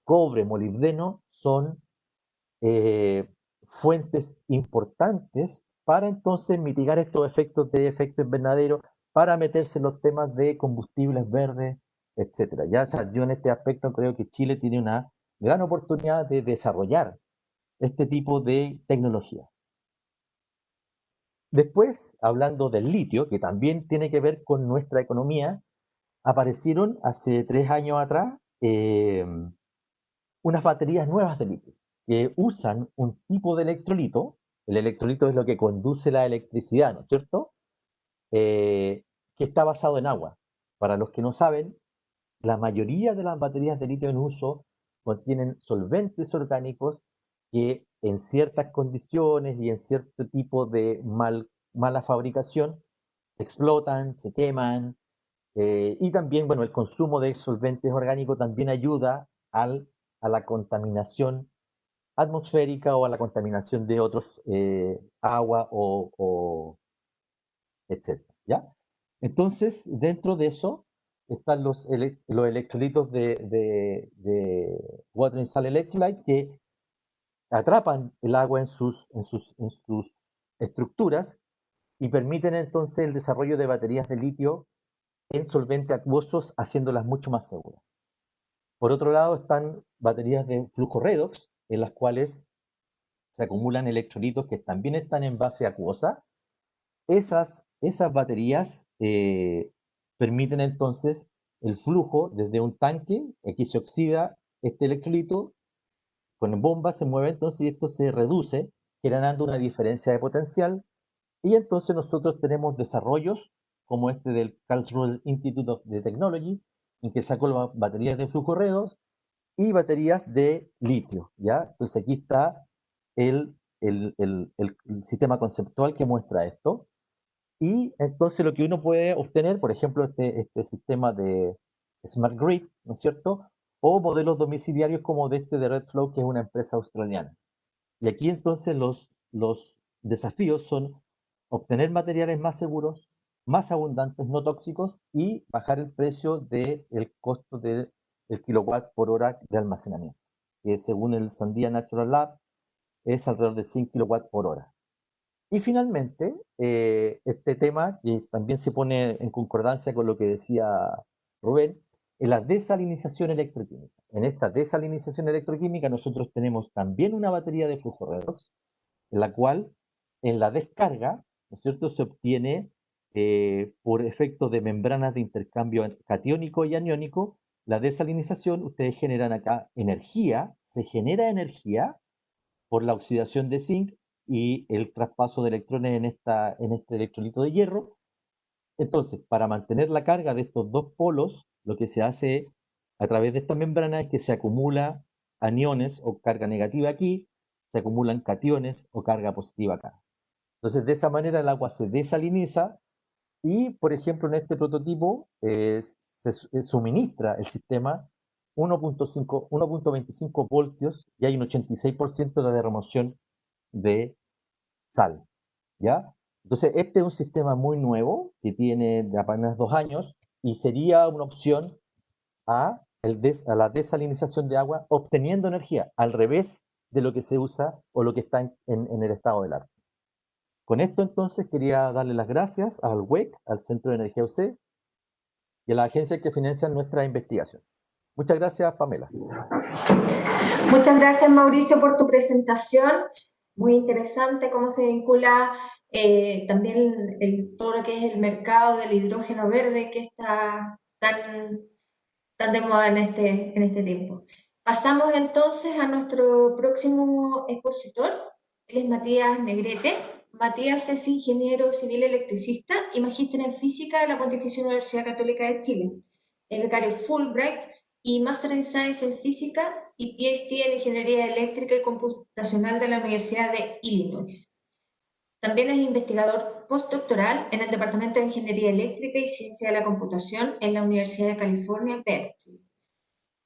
cobre, molibdeno son fuentes importantes para entonces mitigar estos efectos de efecto invernadero, para meterse en los temas de combustibles verdes, etcétera. Ya, o sea, yo en este aspecto creo que Chile tiene una gran oportunidad de desarrollar este tipo de tecnología. Después, hablando del litio, que también tiene que ver con nuestra economía, aparecieron hace 3 años atrás unas baterías nuevas de litio que usan un tipo de electrolito. El electrolito es lo que conduce la electricidad, ¿no es cierto? Que está basado en agua. Para los que no saben, la mayoría de las baterías de litio en uso contienen solventes orgánicos que en ciertas condiciones y en cierto tipo de mala fabricación explotan, se queman, y también, bueno, el consumo de solventes orgánicos también ayuda a la contaminación atmosférica o a la contaminación de otros agua o etcétera, ¿ya? Entonces, dentro de eso están los electrolitos de Water and Salt Electrolyte que atrapan el agua en sus estructuras y permiten entonces el desarrollo de baterías de litio en solventes acuosos, haciéndolas mucho más seguras. Por otro lado están baterías de flujo redox, en las cuales se acumulan electrolitos que también están en base acuosa. Esas baterías permiten entonces el flujo desde un tanque, aquí se oxida este electrolito, con bomba se mueve entonces y esto se reduce, generando una diferencia de potencial, y entonces nosotros tenemos desarrollos como este del Karlsruhe Institute of Technology, en que sacó baterías de flujo redox y baterías de litio, ¿ya? Entonces aquí está el sistema conceptual que muestra esto. Y entonces lo que uno puede obtener, por ejemplo, este sistema de Smart Grid, ¿no es cierto? O modelos domiciliarios como de este de Redflow, que es una empresa australiana. Y aquí entonces los desafíos son obtener materiales más seguros, más abundantes, no tóxicos, y bajar el precio del costo del kilowatt por hora de almacenamiento, que según el Sandia Natural Lab es alrededor de 100 kilowatts por hora. Y finalmente, este tema, que también se pone en concordancia con lo que decía Rubén, es la desalinización electroquímica. En esta desalinización electroquímica nosotros tenemos también una batería de flujo redox, en la cual en la descarga, ¿no es cierto?, se obtiene por efecto de membranas de intercambio catiónico y aniónico, la desalinización, ustedes generan acá energía, se genera energía por la oxidación de zinc y el traspaso de electrones en este electrolito de hierro. Entonces, para mantener la carga de estos dos polos, lo que se hace a través de esta membrana es que se acumula aniones o carga negativa aquí, se acumulan cationes o carga positiva acá. Entonces, de esa manera el agua se desaliniza y, por ejemplo, en este prototipo se suministra el sistema 1.25 voltios y hay un 86% de remoción de sal, ¿ya? Entonces, este es un sistema muy nuevo que tiene de apenas 2 años y sería una opción a la desalinización de agua obteniendo energía, al revés de lo que se usa o lo que está en el estado del arte. Con esto entonces quería darle las gracias al WEC, al Centro de Energía UC y a la agencia que financia nuestra investigación. Muchas gracias, Pamela. Muchas gracias, Mauricio, por tu presentación. Muy interesante cómo se vincula también todo lo que es el mercado del hidrógeno verde que está tan de moda en este tiempo. Pasamos entonces a nuestro próximo expositor. Él es Matías Negrete. Matías es ingeniero civil electricista y magíster en física de la Pontificia Universidad Católica de Chile. Es becario Fulbright y Master in Science en Física y PhD en Ingeniería Eléctrica y Computacional de la Universidad de Illinois. También es investigador postdoctoral en el Departamento de Ingeniería Eléctrica y Ciencia de la Computación en la Universidad de California, Berkeley.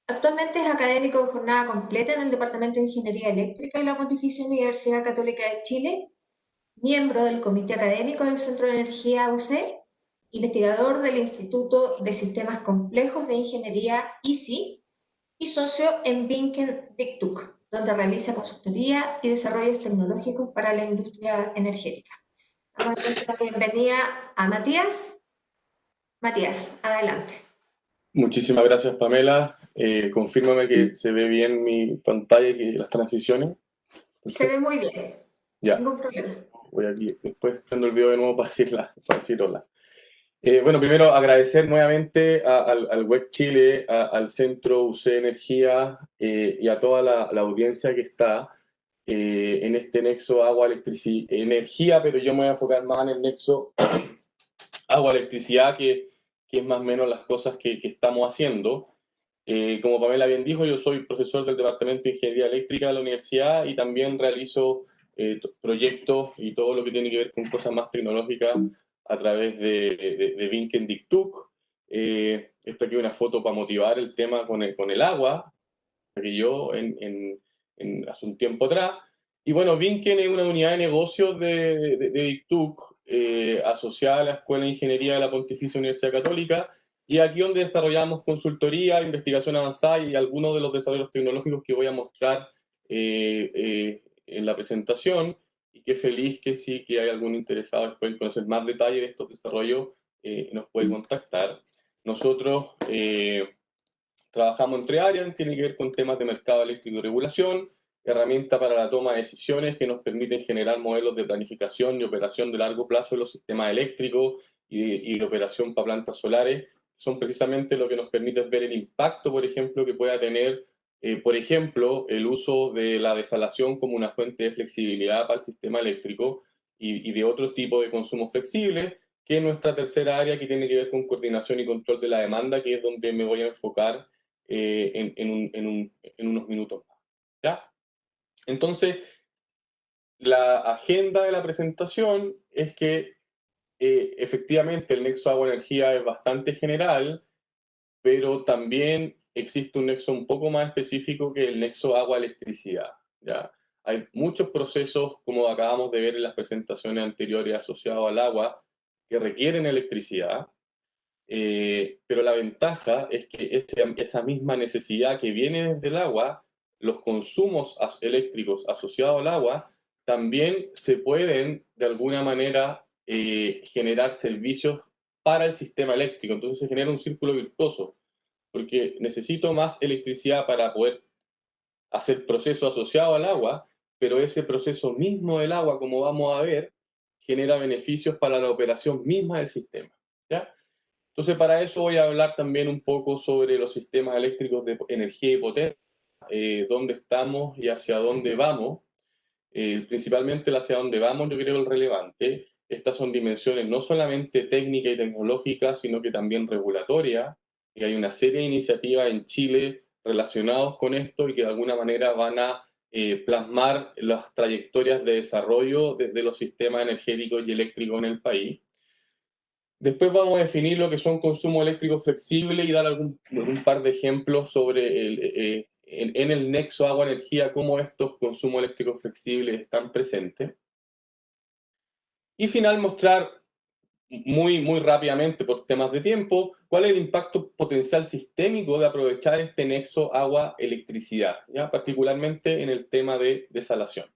Actualmente es académico de jornada completa en el Departamento de Ingeniería Eléctrica de la Pontificia Universidad Católica de Chile, miembro del Comité Académico del Centro de Energía UC, investigador del Instituto de Sistemas Complejos de Ingeniería ISI y socio en Binken Diktuk, donde realiza consultoría y desarrollos tecnológicos para la industria energética. Vamos a dar la bienvenida a Matías. Matías, adelante. Muchísimas gracias, Pamela. Confírmame que se ve bien mi pantalla y que las transiciones. Se ve muy bien. Ya. Ningún problema. Voy aquí, después prendo el video de nuevo para decir hola. Bueno, primero agradecer nuevamente al WEC Chile, al Centro UC Energía y a toda la audiencia que está en este nexo agua-energía, pero yo me voy a enfocar más en el nexo agua-electricidad, que es más o menos las cosas que estamos haciendo. Como Pamela bien dijo, yo soy profesor del Departamento de Ingeniería Eléctrica de la universidad y también realizo proyectos y todo lo que tiene que ver con cosas más tecnológicas a través de Vinken Diktuk. Esta aquí es una foto para motivar el tema con el agua, que yo hace un tiempo atrás. Y bueno, Vinken es una unidad de negocios de Diktuk asociada a la Escuela de Ingeniería de la Pontificia Universidad Católica, y aquí donde desarrollamos consultoría, investigación avanzada y algunos de los desarrollos tecnológicos que voy a mostrar en la presentación, y qué feliz que sí, que hay algún interesado después en conocer más detalles de estos desarrollos, nos puede contactar. Nosotros trabajamos entre áreas, tiene que ver con temas de mercado eléctrico y regulación, herramientas para la toma de decisiones que nos permiten generar modelos de planificación y operación de largo plazo en los sistemas eléctricos y de operación para plantas solares. Son precisamente lo que nos permite ver el impacto, por ejemplo, que pueda tener, por ejemplo, el uso de la desalación como una fuente de flexibilidad para el sistema eléctrico y de otro tipo de consumo flexible, que es nuestra tercera área, que tiene que ver con coordinación y control de la demanda, que es donde me voy a enfocar en unos minutos más. ¿Ya? Entonces, la agenda de la presentación es que efectivamente el nexo agua-energía es bastante general, pero también existe un nexo un poco más específico que el nexo agua-electricidad. ¿Ya? Hay muchos procesos, como acabamos de ver en las presentaciones anteriores, asociados al agua, que requieren electricidad. Pero la ventaja es que esa misma necesidad que viene desde el agua, los consumos eléctricos asociados al agua, también se pueden de alguna manera generar servicios para el sistema eléctrico. Entonces se genera un círculo virtuoso, porque necesito más electricidad para poder hacer procesos asociados al agua, pero ese proceso mismo del agua, como vamos a ver, genera beneficios para la operación misma del sistema. ¿Ya? Entonces, para eso voy a hablar también un poco sobre los sistemas eléctricos de energía y potencia, dónde estamos y hacia dónde vamos. Principalmente el hacia dónde vamos, yo creo, el relevante. Estas son dimensiones no solamente técnicas y tecnológicas, sino que también regulatorias. Y hay una serie de iniciativas en Chile relacionadas con esto y que de alguna manera van a plasmar las trayectorias de desarrollo de los sistemas energéticos y eléctricos en el país. Después vamos a definir lo que son consumo eléctrico flexible y dar algún par de ejemplos sobre en el nexo agua-energía, cómo estos consumos eléctricos flexibles están presentes. Y final, mostrar muy rápidamente, por temas de tiempo, cuál es el impacto potencial sistémico de aprovechar este nexo agua-electricidad, ¿ya? Particularmente en el tema de desalación.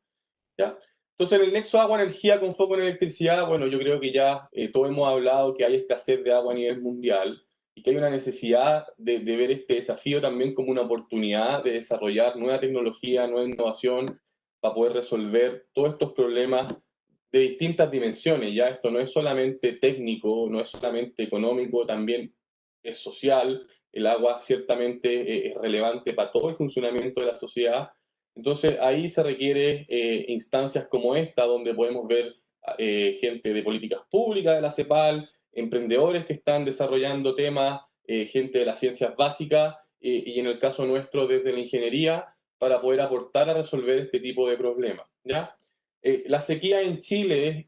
¿Ya? Entonces, en el nexo agua-energía con foco en electricidad, bueno, yo creo que ya todos hemos hablado que hay escasez de agua a nivel mundial y que hay una necesidad de ver este desafío también como una oportunidad de desarrollar nueva tecnología, nueva innovación para poder resolver todos estos problemas de distintas dimensiones. Ya esto no es solamente técnico, no es solamente económico, también es social. El agua ciertamente es relevante para todo el funcionamiento de la sociedad. Entonces ahí se requiere instancias como esta, donde podemos ver gente de políticas públicas de la CEPAL, emprendedores que están desarrollando temas, gente de las ciencias básicas y en el caso nuestro desde la ingeniería, para poder aportar a resolver este tipo de problemas. ¿Ya? La sequía en Chile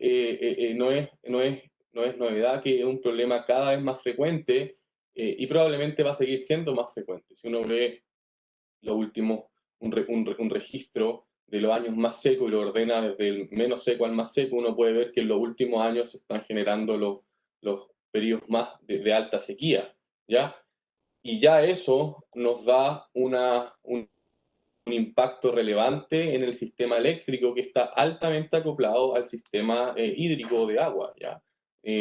no es novedad, que es un problema cada vez más frecuente y probablemente va a seguir siendo más frecuente. Si uno ve lo último, un registro de los años más secos y lo ordena desde el menos seco al más seco, uno puede ver que en los últimos años se están generando los periodos más de alta sequía, ¿ya? Y ya eso nos da un impacto relevante en el sistema eléctrico que está altamente acoplado al sistema hídrico de agua, ¿ya?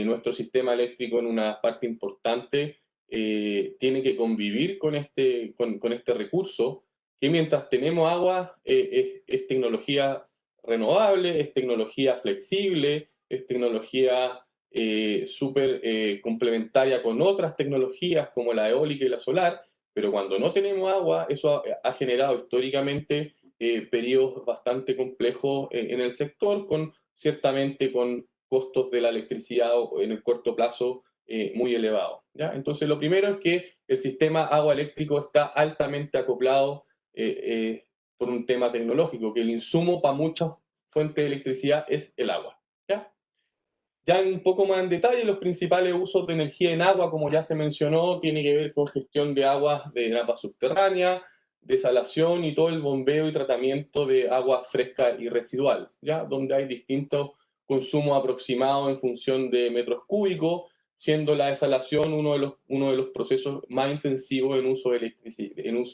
Nuestro sistema eléctrico en una parte importante tiene que convivir con este recurso, que mientras tenemos agua es tecnología renovable, es tecnología flexible, es tecnología súper complementaria con otras tecnologías como la eólica y la solar, pero cuando no tenemos agua, eso ha generado históricamente periodos bastante complejos en el sector, ciertamente con costos de la electricidad en el corto plazo muy elevado, ¿ya? Entonces, lo primero es que el sistema agua eléctrico está altamente acoplado por un tema tecnológico, que el insumo para muchas fuentes de electricidad es el agua, ¿ya? Ya un poco más en detalle, los principales usos de energía en agua, como ya se mencionó, tiene que ver con gestión de aguas de napas subterráneas, desalación y todo el bombeo y tratamiento de agua fresca y residual, ¿ya? Donde hay distintos consumos aproximados en función de metros cúbicos, siendo la desalación uno de los procesos más intensivos en uso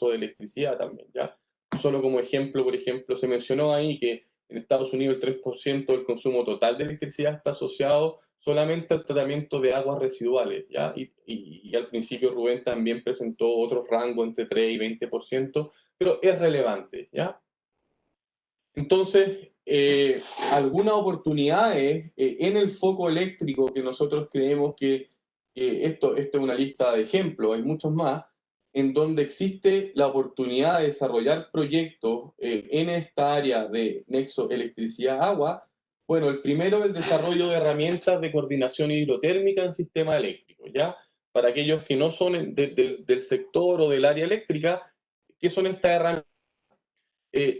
de electricidad también, ¿ya? Solo como ejemplo, por ejemplo, se mencionó ahí que en Estados Unidos el 3% del consumo total de electricidad está asociado solamente al tratamiento de aguas residuales, ¿ya? Y al principio Rubén también presentó otros rangos entre 3 y 20%, pero es relevante, ¿ya? Entonces, algunas oportunidades en el foco eléctrico que nosotros creemos que esto es una lista de ejemplos, hay muchos más, en donde existe la oportunidad de desarrollar proyectos en esta área de nexo electricidad-agua. Bueno, el primero es el desarrollo de herramientas de coordinación hidrotérmica en sistema eléctrico, ¿ya? Para aquellos que no son del sector o del área eléctrica, ¿qué son estas herramientas?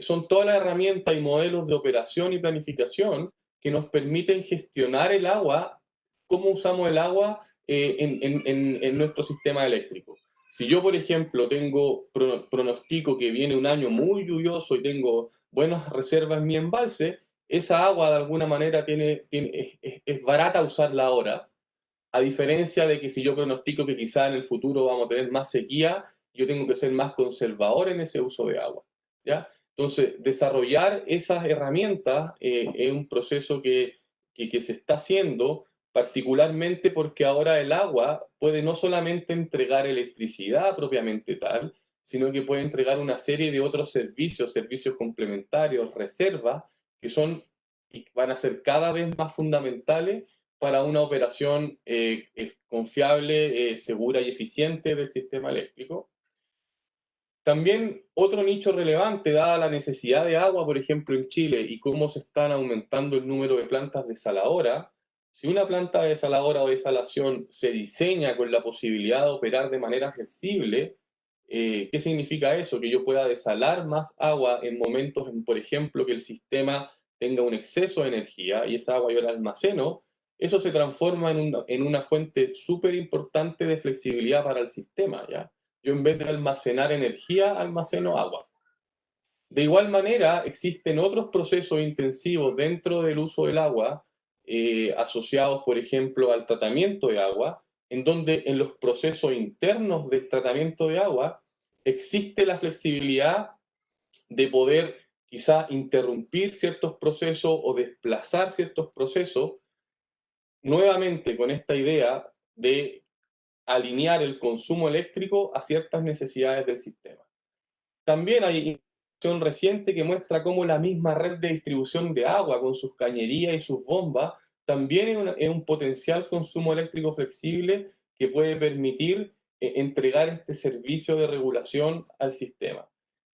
Son todas las herramientas y modelos de operación y planificación que nos permiten gestionar el agua, cómo usamos el agua en nuestro sistema eléctrico. Si yo, por ejemplo, pronostico que viene un año muy lluvioso y tengo buenas reservas en mi embalse, esa agua de alguna manera es barata usarla ahora, a diferencia de que si yo pronostico que quizá en el futuro vamos a tener más sequía, yo tengo que ser más conservador en ese uso de agua, ¿ya? Entonces, desarrollar esas herramientas es un proceso que se está haciendo, particularmente porque ahora el agua puede no solamente entregar electricidad propiamente tal, sino que puede entregar una serie de otros servicios, servicios complementarios, reservas, que son y van a ser cada vez más fundamentales para una operación confiable, segura y eficiente del sistema eléctrico. También otro nicho relevante, dada la necesidad de agua, por ejemplo, en Chile, y cómo se están aumentando el número de plantas desaladoras, si una planta desaladora o desalación se diseña con la posibilidad de operar de manera flexible, ¿qué significa eso? Que yo pueda desalar más agua en momentos, por ejemplo, que el sistema tenga un exceso de energía y esa agua yo la almaceno, eso se transforma en una fuente súper importante de flexibilidad para el sistema, ¿ya? Yo en vez de almacenar energía, almaceno agua. De igual manera, existen otros procesos intensivos dentro del uso del agua, asociados, por ejemplo, al tratamiento de agua, en donde en los procesos internos del tratamiento de agua existe la flexibilidad de poder quizá interrumpir ciertos procesos o desplazar ciertos procesos, nuevamente con esta idea de alinear el consumo eléctrico a ciertas necesidades del sistema. También hay información reciente que muestra cómo la misma red de distribución de agua, con sus cañerías y sus bombas, también es un potencial consumo eléctrico flexible que puede permitir entregar este servicio de regulación al sistema.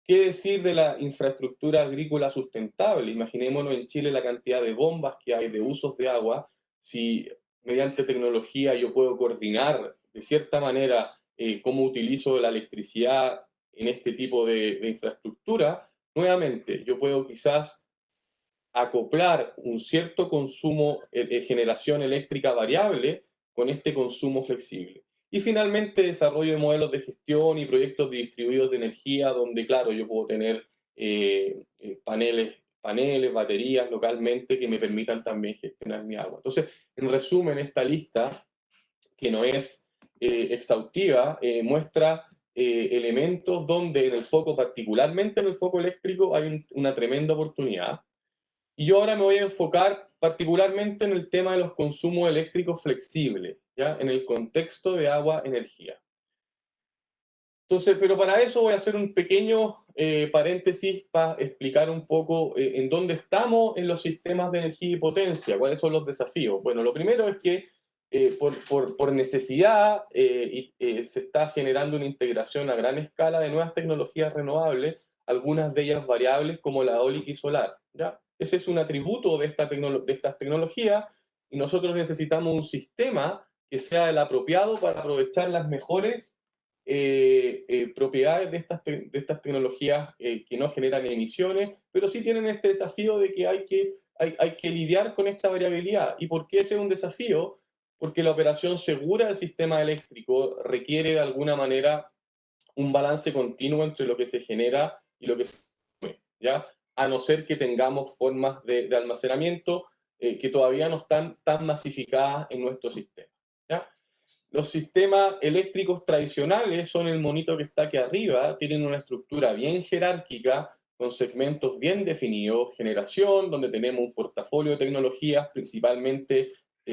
¿Qué decir de la infraestructura agrícola sustentable? Imaginémonos en Chile la cantidad de bombas que hay, de usos de agua. Si mediante tecnología yo puedo coordinar de cierta manera cómo utilizo la electricidad en este tipo de infraestructura, nuevamente yo puedo quizás acoplar un cierto consumo, generación eléctrica variable con este consumo flexible. Y finalmente, desarrollo de modelos de gestión y proyectos distribuidos de energía, donde, claro, yo puedo tener paneles, baterías localmente que me permitan también gestionar mi agua. Entonces, en resumen, esta lista, que no es exhaustiva, muestra elementos donde en el foco, particularmente en el foco eléctrico, hay una tremenda oportunidad. Y yo ahora me voy a enfocar particularmente en el tema de los consumos eléctricos flexibles, ¿ya? En el contexto de agua-energía. Entonces, pero para eso voy a hacer un pequeño paréntesis para explicar un poco en dónde estamos en los sistemas de energía y potencia, cuáles son los desafíos. Bueno, lo primero es que por necesidad se está generando una integración a gran escala de nuevas tecnologías renovables, algunas de ellas variables como la eólica y solar, ¿ya? Ese es un atributo de estas tecnologías y nosotros necesitamos un sistema que sea el apropiado para aprovechar las mejores propiedades de estas tecnologías que no generan emisiones, pero sí tienen este desafío de que hay que lidiar con esta variabilidad. ¿Y por qué ese es un desafío? Porque la operación segura del sistema eléctrico requiere de alguna manera un balance continuo entre lo que se genera y lo que se consume, ¿ya? A no ser que tengamos formas de almacenamiento que todavía no están tan masificadas en nuestro sistema, ¿ya? Los sistemas eléctricos tradicionales son el monito que está aquí arriba, tienen una estructura bien jerárquica, con segmentos bien definidos, generación, donde tenemos un portafolio de tecnologías principalmente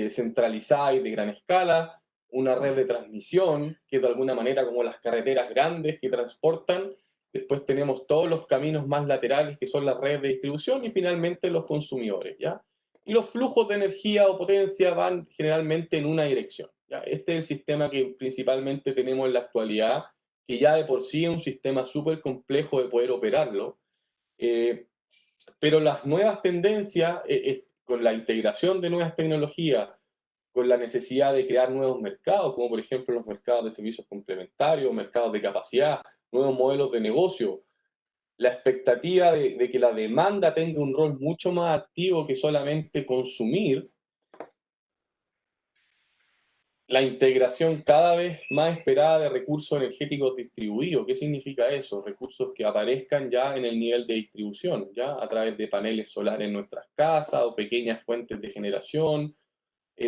centralizada y de gran escala, una red de transmisión, que es de alguna manera como las carreteras grandes que transportan, después tenemos todos los caminos más laterales que son las redes de distribución y finalmente los consumidores, ¿ya? Y los flujos de energía o potencia van generalmente en una dirección, ¿ya? Este es el sistema que principalmente tenemos en la actualidad, que ya de por sí es un sistema súper complejo de poder operarlo, pero las nuevas tendencias, con la integración de nuevas tecnologías, con la necesidad de crear nuevos mercados, como por ejemplo los mercados de servicios complementarios, mercados de capacidad, nuevos modelos de negocio, la expectativa de que la demanda tenga un rol mucho más activo que solamente consumir, la integración cada vez más esperada de recursos energéticos distribuidos. ¿Qué significa eso? Recursos que aparezcan ya en el nivel de distribución, ya a través de paneles solares en nuestras casas o pequeñas fuentes de generación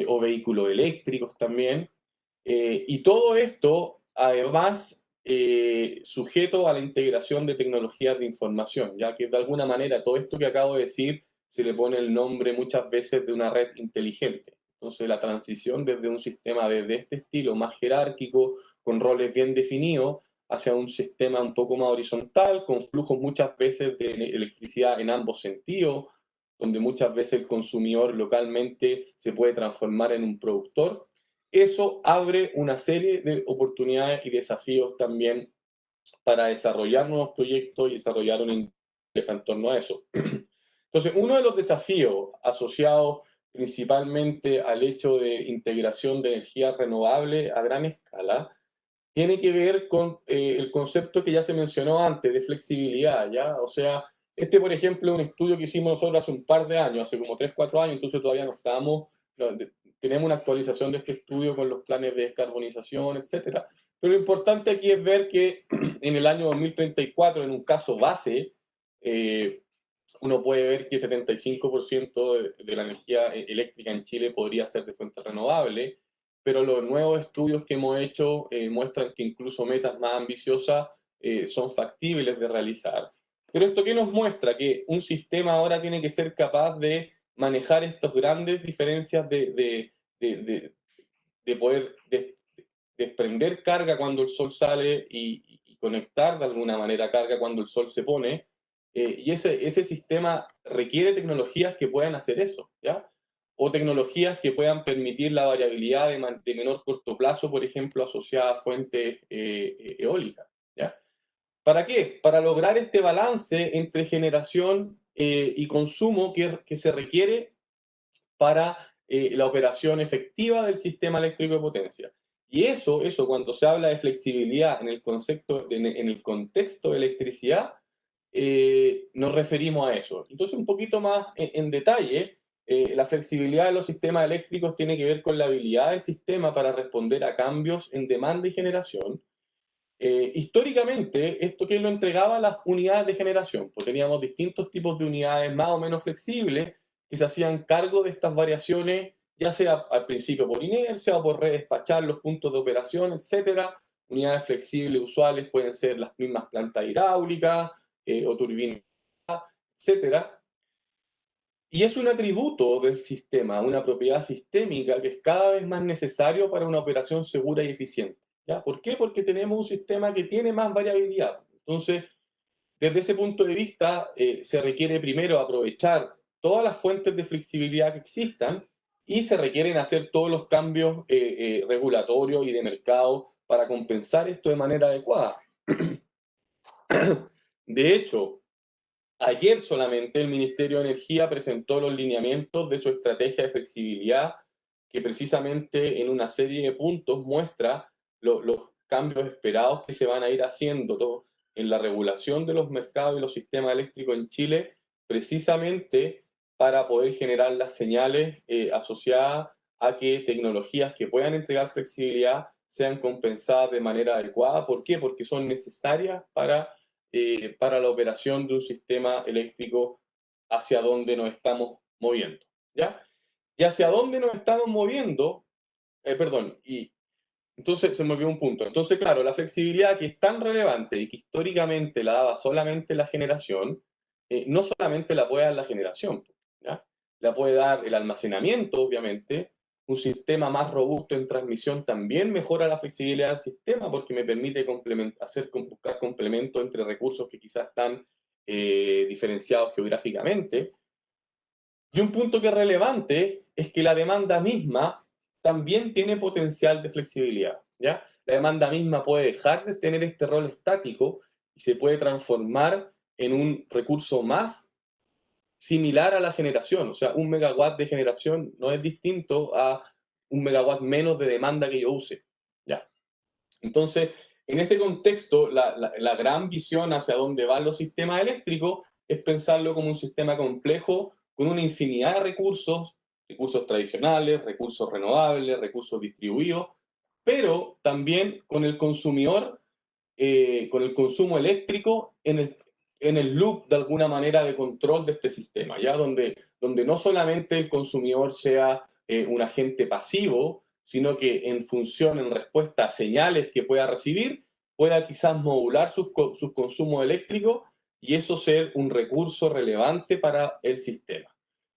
o vehículos eléctricos también. Y todo esto, además, sujeto a la integración de tecnologías de información, ya que de alguna manera todo esto que acabo de decir se le pone el nombre muchas veces de una red inteligente. Entonces, la transición desde un sistema de este estilo, más jerárquico, con roles bien definidos, hacia un sistema un poco más horizontal, con flujos muchas veces de electricidad en ambos sentidos, donde muchas veces el consumidor localmente se puede transformar en un productor. Eso abre una serie de oportunidades y desafíos también para desarrollar nuevos proyectos y desarrollar una industria en torno a eso. Entonces, uno de los desafíos asociados principalmente al hecho de integración de energía renovable a gran escala tiene que ver con el concepto que ya se mencionó antes de flexibilidad, ¿ya? O sea, por ejemplo, es un estudio que hicimos nosotros hace un par de años, hace como 3, 4 años, entonces todavía no estábamos, tenemos una actualización de este estudio con los planes de descarbonización, etcétera. Pero lo importante aquí es ver que en el año 2034, en un caso base, uno puede ver que 75% de la energía eléctrica en Chile podría ser de fuente renovable, pero los nuevos estudios que hemos hecho muestran que incluso metas más ambiciosas son factibles de realizar. Pero esto ¿qué nos muestra? Que un sistema ahora tiene que ser capaz de manejar estas grandes diferencias de poder desprender carga cuando el sol sale y conectar de alguna manera carga cuando el sol se pone. Y ese sistema requiere tecnologías que puedan hacer eso, ¿ya? O tecnologías que puedan permitir la variabilidad de menor corto plazo, por ejemplo, asociada a fuentes eólicas, ¿ya? ¿Para qué? Para lograr este balance entre generación y consumo que se requiere para la operación efectiva del sistema eléctrico de potencia. Y eso cuando se habla de flexibilidad en el contexto de electricidad, nos referimos a eso. Entonces, un poquito más en detalle, la flexibilidad de los sistemas eléctricos tiene que ver con la habilidad del sistema para responder a cambios en demanda y generación. Históricamente, esto que lo entregaba a las unidades de generación, pues teníamos distintos tipos de unidades más o menos flexibles que se hacían cargo de estas variaciones, ya sea al principio por inercia o por redespachar los puntos de operación, etc. Unidades flexibles usuales pueden ser las mismas plantas hidráulicas o turbinas, etc. Y es un atributo del sistema, una propiedad sistémica que es cada vez más necesario para una operación segura y eficiente. ¿Ya? ¿Por qué? Porque tenemos un sistema que tiene más variabilidad. Entonces, desde ese punto de vista, se requiere primero aprovechar todas las fuentes de flexibilidad que existan y se requieren hacer todos los cambios regulatorios y de mercado para compensar esto de manera adecuada. De hecho, ayer solamente el Ministerio de Energía presentó los lineamientos de su estrategia de flexibilidad que precisamente en una serie de puntos muestra los cambios esperados que se van a ir haciendo en la regulación de los mercados y los sistemas eléctricos en Chile, precisamente para poder generar las señales asociadas a que tecnologías que puedan entregar flexibilidad sean compensadas de manera adecuada. ¿Por qué? Porque son necesarias para la operación de un sistema eléctrico hacia donde nos estamos moviendo, ¿ya? Y hacia dónde nos estamos moviendo, y entonces se me olvidó un punto. Entonces, claro, la flexibilidad que es tan relevante y que históricamente la daba solamente la generación, no solamente la puede dar la generación, ¿ya? La puede dar el almacenamiento, obviamente. Un sistema más robusto en transmisión también mejora la flexibilidad del sistema porque me permite buscar complementos entre recursos que quizás están diferenciados geográficamente. Y un punto que es relevante es que la demanda misma también tiene potencial de flexibilidad, ¿ya? La demanda misma puede dejar de tener este rol estático y se puede transformar en un recurso más similar a la generación. O sea, 1 megawatt de generación no es distinto a 1 megawatt menos de demanda que yo use, ¿ya? Entonces, en ese contexto, la gran visión hacia dónde van los sistemas eléctricos es pensarlo como un sistema complejo con una infinidad de recursos, recursos tradicionales, recursos renovables, recursos distribuidos, pero también con el consumidor, con el consumo eléctrico en el loop de alguna manera de control de este sistema, ¿ya? Donde no solamente el consumidor sea un agente pasivo, sino que en función, en respuesta a señales que pueda recibir, pueda quizás modular sus consumos eléctricos y eso ser un recurso relevante para el sistema.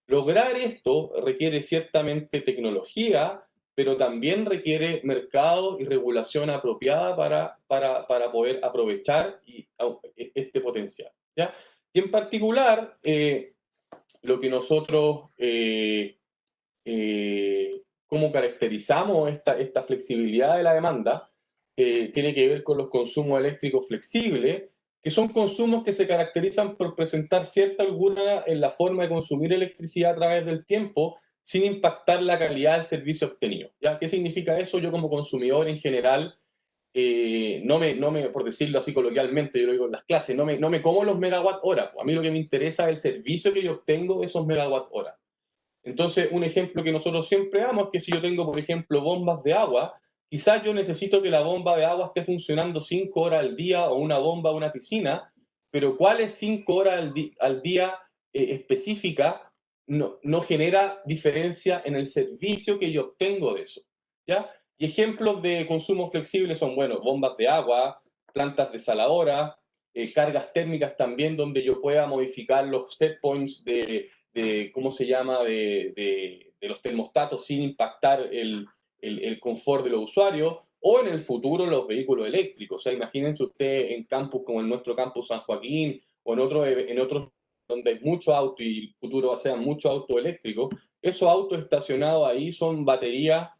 Lograr esto requiere ciertamente tecnología, pero también requiere mercado y regulación apropiada para poder aprovechar este potencial, ¿ya? Y en particular, lo que nosotros, cómo caracterizamos esta flexibilidad de la demanda, tiene que ver con los consumos eléctricos flexibles, que son consumos que se caracterizan por presentar cierta holgura en la forma de consumir electricidad a través del tiempo, sin impactar la calidad del servicio obtenido, ¿ya? ¿Qué significa eso? Yo como consumidor en general, por decirlo así coloquialmente, yo lo digo en las clases, no me como los megawatt hora. A mí lo que me interesa es el servicio que yo obtengo de esos megawatt hora. Entonces, un ejemplo que nosotros siempre damos es que si yo tengo, por ejemplo, bombas de agua, quizás yo necesito que la bomba de agua esté funcionando 5 horas al día o una bomba o una piscina, pero ¿cuáles 5 horas al día específica no genera diferencia en el servicio que yo obtengo de eso, ¿ya? Y ejemplos de consumo flexible son, bueno, bombas de agua, plantas desaladoras, cargas térmicas también, donde yo pueda modificar los set points ¿cómo se llama?, de los termostatos sin impactar el confort de los usuarios, o en el futuro los vehículos eléctricos. O sea, imagínense usted en campus como en nuestro campus San Joaquín, o en otros donde hay mucho auto y el futuro sea mucho auto eléctrico, esos autos estacionados ahí son baterías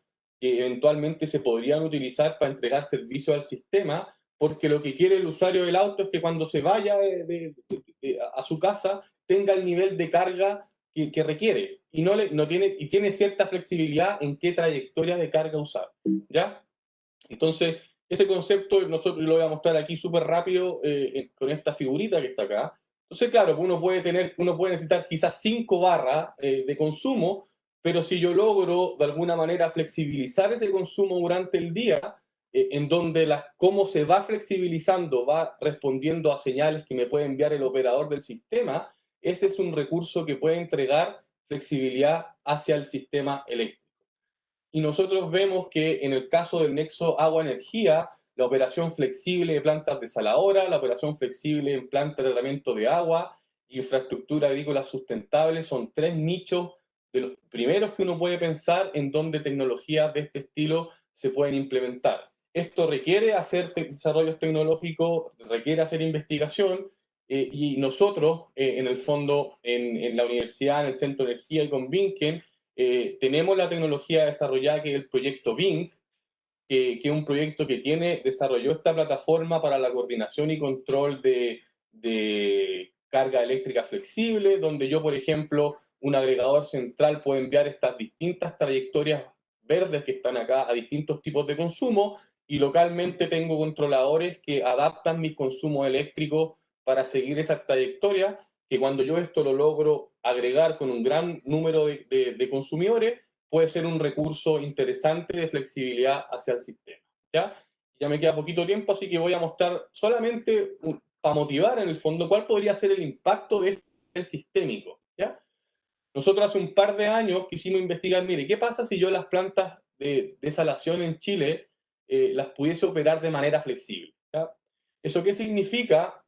que eventualmente se podrían utilizar para entregar servicio al sistema, porque lo que quiere el usuario del auto es que cuando se vaya a su casa tenga el nivel de carga que requiere y tiene cierta flexibilidad en qué trayectoria de carga usar, ¿ya? Entonces, ese concepto nosotros lo voy a mostrar aquí súper rápido con esta figurita que está acá. Entonces, claro, uno puede necesitar quizás 5 barras de consumo, pero si yo logro de alguna manera flexibilizar ese consumo durante el día, en donde cómo se va flexibilizando, va respondiendo a señales que me puede enviar el operador del sistema, ese es un recurso que puede entregar flexibilidad hacia el sistema eléctrico. Y nosotros vemos que en el caso del nexo agua-energía, la operación flexible de plantas desaladoras, la operación flexible en plantas de tratamiento de agua y infraestructura agrícola sustentable son 3 nichos de los primeros que uno puede pensar en donde tecnologías de este estilo se pueden implementar. Esto requiere hacer desarrollos tecnológicos, requiere hacer investigación, y nosotros, en el fondo, en la universidad, en el Centro de Energía y con Vinken, tenemos la tecnología desarrollada que es el proyecto VINC, que es un proyecto que desarrolló esta plataforma para la coordinación y control de carga eléctrica flexible, donde yo, por ejemplo, un agregador central puede enviar estas distintas trayectorias verdes que están acá a distintos tipos de consumo, y localmente tengo controladores que adaptan mis consumos eléctricos para seguir esa trayectoria, que cuando yo esto lo logro agregar con un gran número de consumidores, puede ser un recurso interesante de flexibilidad hacia el sistema. Ya me queda poquito tiempo, así que voy a mostrar solamente para motivar en el fondo cuál podría ser el impacto de el sistémico. ¿Ya? Nosotros hace un par de años quisimos investigar, mire, ¿qué pasa si yo las plantas de desalación en Chile las pudiese operar de manera flexible? ¿Ya? ¿Eso qué significa?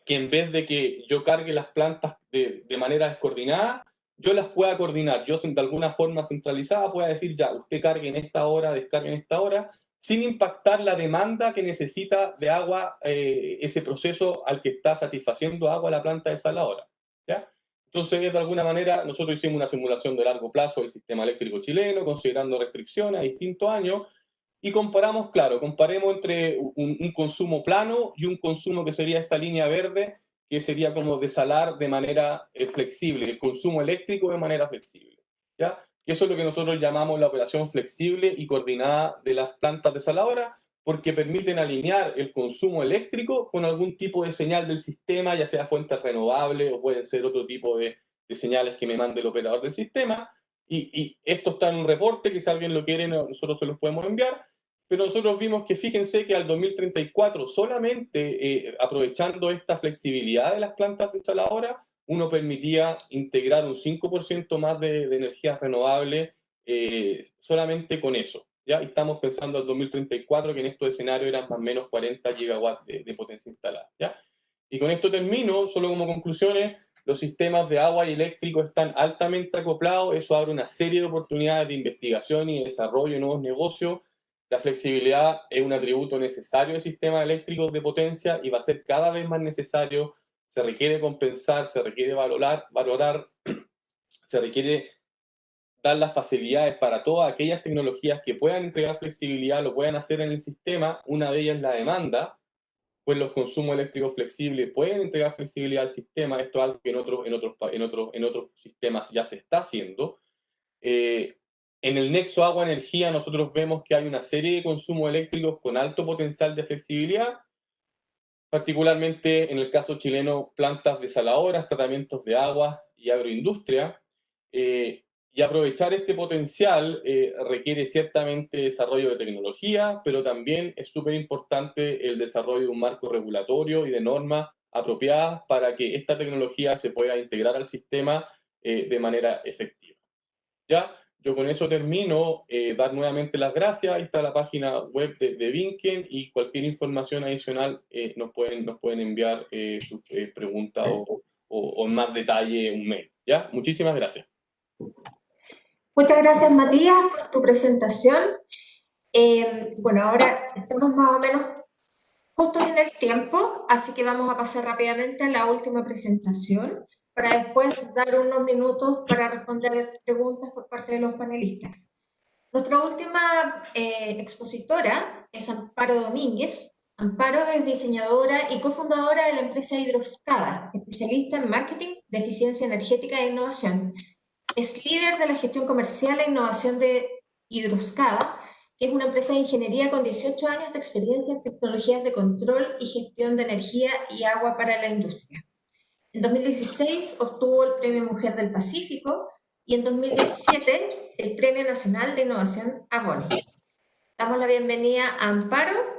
Que en vez de que yo cargue las plantas de manera descoordinada, yo las pueda coordinar. Yo de alguna forma centralizada pueda decir, ya, usted cargue en esta hora, descargue en esta hora, sin impactar la demanda que necesita de agua ese proceso al que está satisfaciendo agua la planta desaladora. ¿Ya? Entonces, de alguna manera, nosotros hicimos una simulación de largo plazo del sistema eléctrico chileno, considerando restricciones a distintos años, y comparamos, claro, comparemos entre un consumo plano y un consumo que sería esta línea verde, que sería como desalar de manera flexible, el consumo eléctrico de manera flexible. ¿Ya? Que eso es lo que nosotros llamamos la operación flexible y coordinada de las plantas desaladoras, porque permiten alinear el consumo eléctrico con algún tipo de señal del sistema, ya sea fuentes renovables o pueden ser otro tipo de señales que me mande el operador del sistema. Y esto está en un reporte que si alguien lo quiere nosotros se los podemos enviar, pero nosotros vimos que fíjense que al 2034 solamente aprovechando esta flexibilidad de las plantas desaladoras, uno permitía integrar un 5% más de energías renovables solamente con eso. ¿Ya? Y estamos pensando al 2034 que en estos escenarios eran más o menos 40 gigawatts de potencia instalada. ¿Ya? Y con esto termino, solo como conclusiones, los sistemas de agua y eléctrico están altamente acoplados, eso abre una serie de oportunidades de investigación y desarrollo de nuevos negocios. La flexibilidad es un atributo necesario del sistema eléctrico de potencia y va a ser cada vez más necesario. Se requiere compensar, se requiere valorar, se requiere dar las facilidades para todas aquellas tecnologías que puedan entregar flexibilidad, lo puedan hacer en el sistema. Una de ellas es la demanda, pues los consumos eléctricos flexibles pueden entregar flexibilidad al sistema. Esto es algo que en otros sistemas ya se está haciendo. En el nexo agua-energía nosotros vemos que hay una serie de consumos eléctricos con alto potencial de flexibilidad, particularmente en el caso chileno, plantas desaladoras, tratamientos de agua y agroindustria. Y aprovechar este potencial requiere ciertamente desarrollo de tecnología, pero también es súper importante el desarrollo de un marco regulatorio y de normas apropiadas para que esta tecnología se pueda integrar al sistema de manera efectiva. ¿Ya? Yo con eso termino, dar nuevamente las gracias. Ahí está la página web de Vinken y cualquier información adicional nos pueden enviar sus preguntas o en más detalle un mail. ¿Ya? Muchísimas gracias. Muchas gracias, Matías, por tu presentación. Bueno, ahora estamos más o menos justos en el tiempo, así que vamos a pasar rápidamente a la última presentación para después dar unos minutos para responder preguntas por parte de los panelistas. Nuestra última expositora es Amparo Domínguez. Amparo es diseñadora y cofundadora de la empresa Hidroscada, especialista en marketing de eficiencia energética e innovación. Es líder de la gestión comercial e innovación de Hidroscada, que es una empresa de ingeniería con 18 años de experiencia en tecnologías de control y gestión de energía y agua para la industria. En 2016 obtuvo el Premio Mujer del Pacífico y en 2017 el Premio Nacional de Innovación Agoni. Damos la bienvenida a Amparo.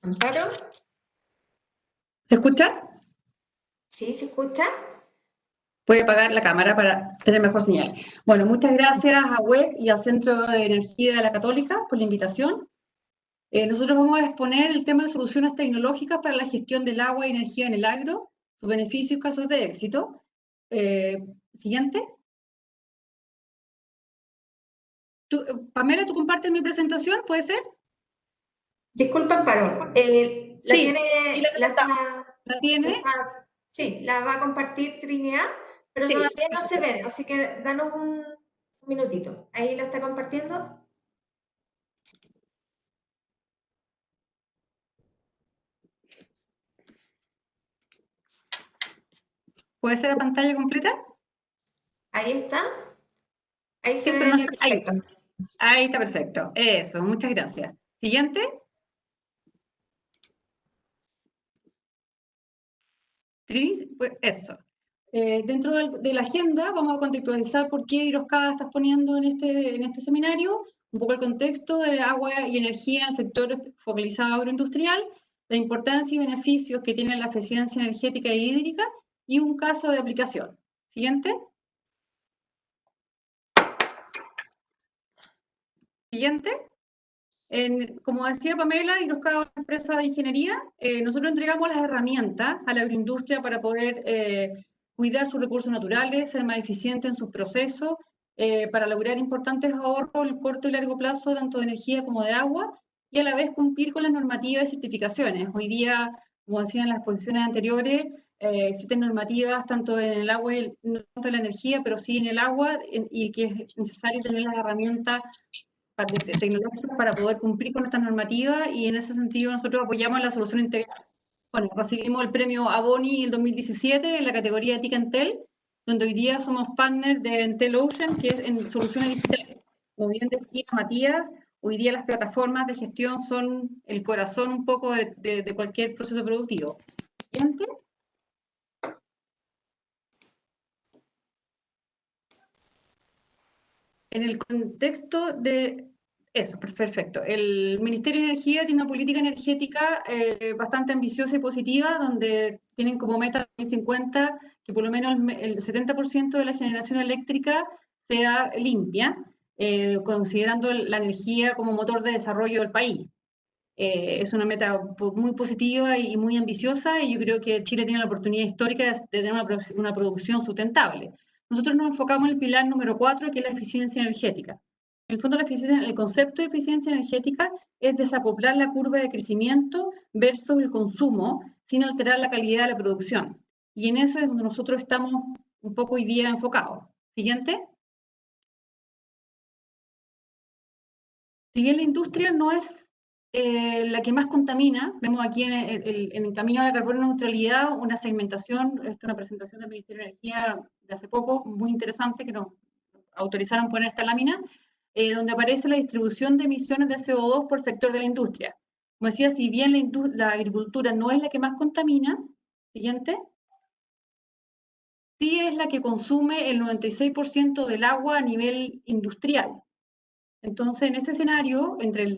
Amparo. ¿Se escucha? ¿Sí, se escucha? Voy a apagar la cámara para tener mejor señal. Bueno, muchas gracias a WEC y al Centro de Energía de la Católica por la invitación. Nosotros vamos a exponer el tema de soluciones tecnológicas para la gestión del agua y energía en el agro, sus beneficios y casos de éxito. Siguiente. Pamela, ¿tú compartes mi presentación? ¿Puede ser? Disculpa, Amparo. Sí, ¿La tiene? Sí, la va a compartir Trinidad, pero Sí. todavía no se ve, así que danos un minutito. ¿Ahí la está compartiendo? ¿Puede ser la pantalla completa? Ahí está. Ahí se Sí, ve pero no, ahí. perfecto. Ahí está perfecto. Eso, muchas gracias. Siguiente. Tris, pues eso. Dentro de la agenda vamos a contextualizar por qué Hidroscada estás poniendo en este seminario, un poco el contexto del agua y energía en el sector focalizado agroindustrial, la importancia y beneficios que tiene la eficiencia energética e hídrica y un caso de aplicación. Siguiente. Siguiente. Como decía Pamela, Hidroscada es una empresa de ingeniería. Nosotros entregamos las herramientas a la agroindustria para poder cuidar sus recursos naturales, ser más eficiente en sus procesos, para lograr importantes ahorros a corto y largo plazo, tanto de energía como de agua, y a la vez cumplir con las normativas y certificaciones. Hoy día, como decían en las exposiciones anteriores, existen normativas tanto en el agua, no tanto en la energía, pero sí en el agua, y que es necesario tener las herramientas tecnológicas para poder cumplir con esta normativa, y en ese sentido nosotros apoyamos la solución integral. Bueno, recibimos el premio Aboni el 2017 en la categoría TIC Entel, donde hoy día somos partner de Entel Ocean, que es en soluciones digitales. Como bien decía Matías, hoy día las plataformas de gestión son el corazón un poco de cualquier proceso productivo. Siguiente. En el contexto de eso, perfecto. El Ministerio de Energía tiene una política energética bastante ambiciosa y positiva, donde tienen como meta 2050 que por lo menos el 70% de la generación eléctrica sea limpia, considerando la energía como motor de desarrollo del país. Es una meta muy positiva y muy ambiciosa, y yo creo que Chile tiene la oportunidad histórica de tener una producción sustentable. Nosotros nos enfocamos en el pilar número 4, que es la eficiencia energética. En el fondo, el concepto de eficiencia energética es desacoplar la curva de crecimiento versus el consumo sin alterar la calidad de la producción. Y en eso es donde nosotros estamos un poco hoy día enfocados. Siguiente. Si bien la industria no es la que más contamina, vemos aquí en el camino a la carbono neutralidad una segmentación, esta es una presentación del Ministerio de Energía de hace poco, muy interesante, que nos autorizaron poner esta lámina, donde aparece la distribución de emisiones de CO2 por sector de la industria. Como decía, si bien la agricultura no es la que más contamina, siguiente, sí es la que consume el 96% del agua a nivel industrial. Entonces, en ese escenario, entre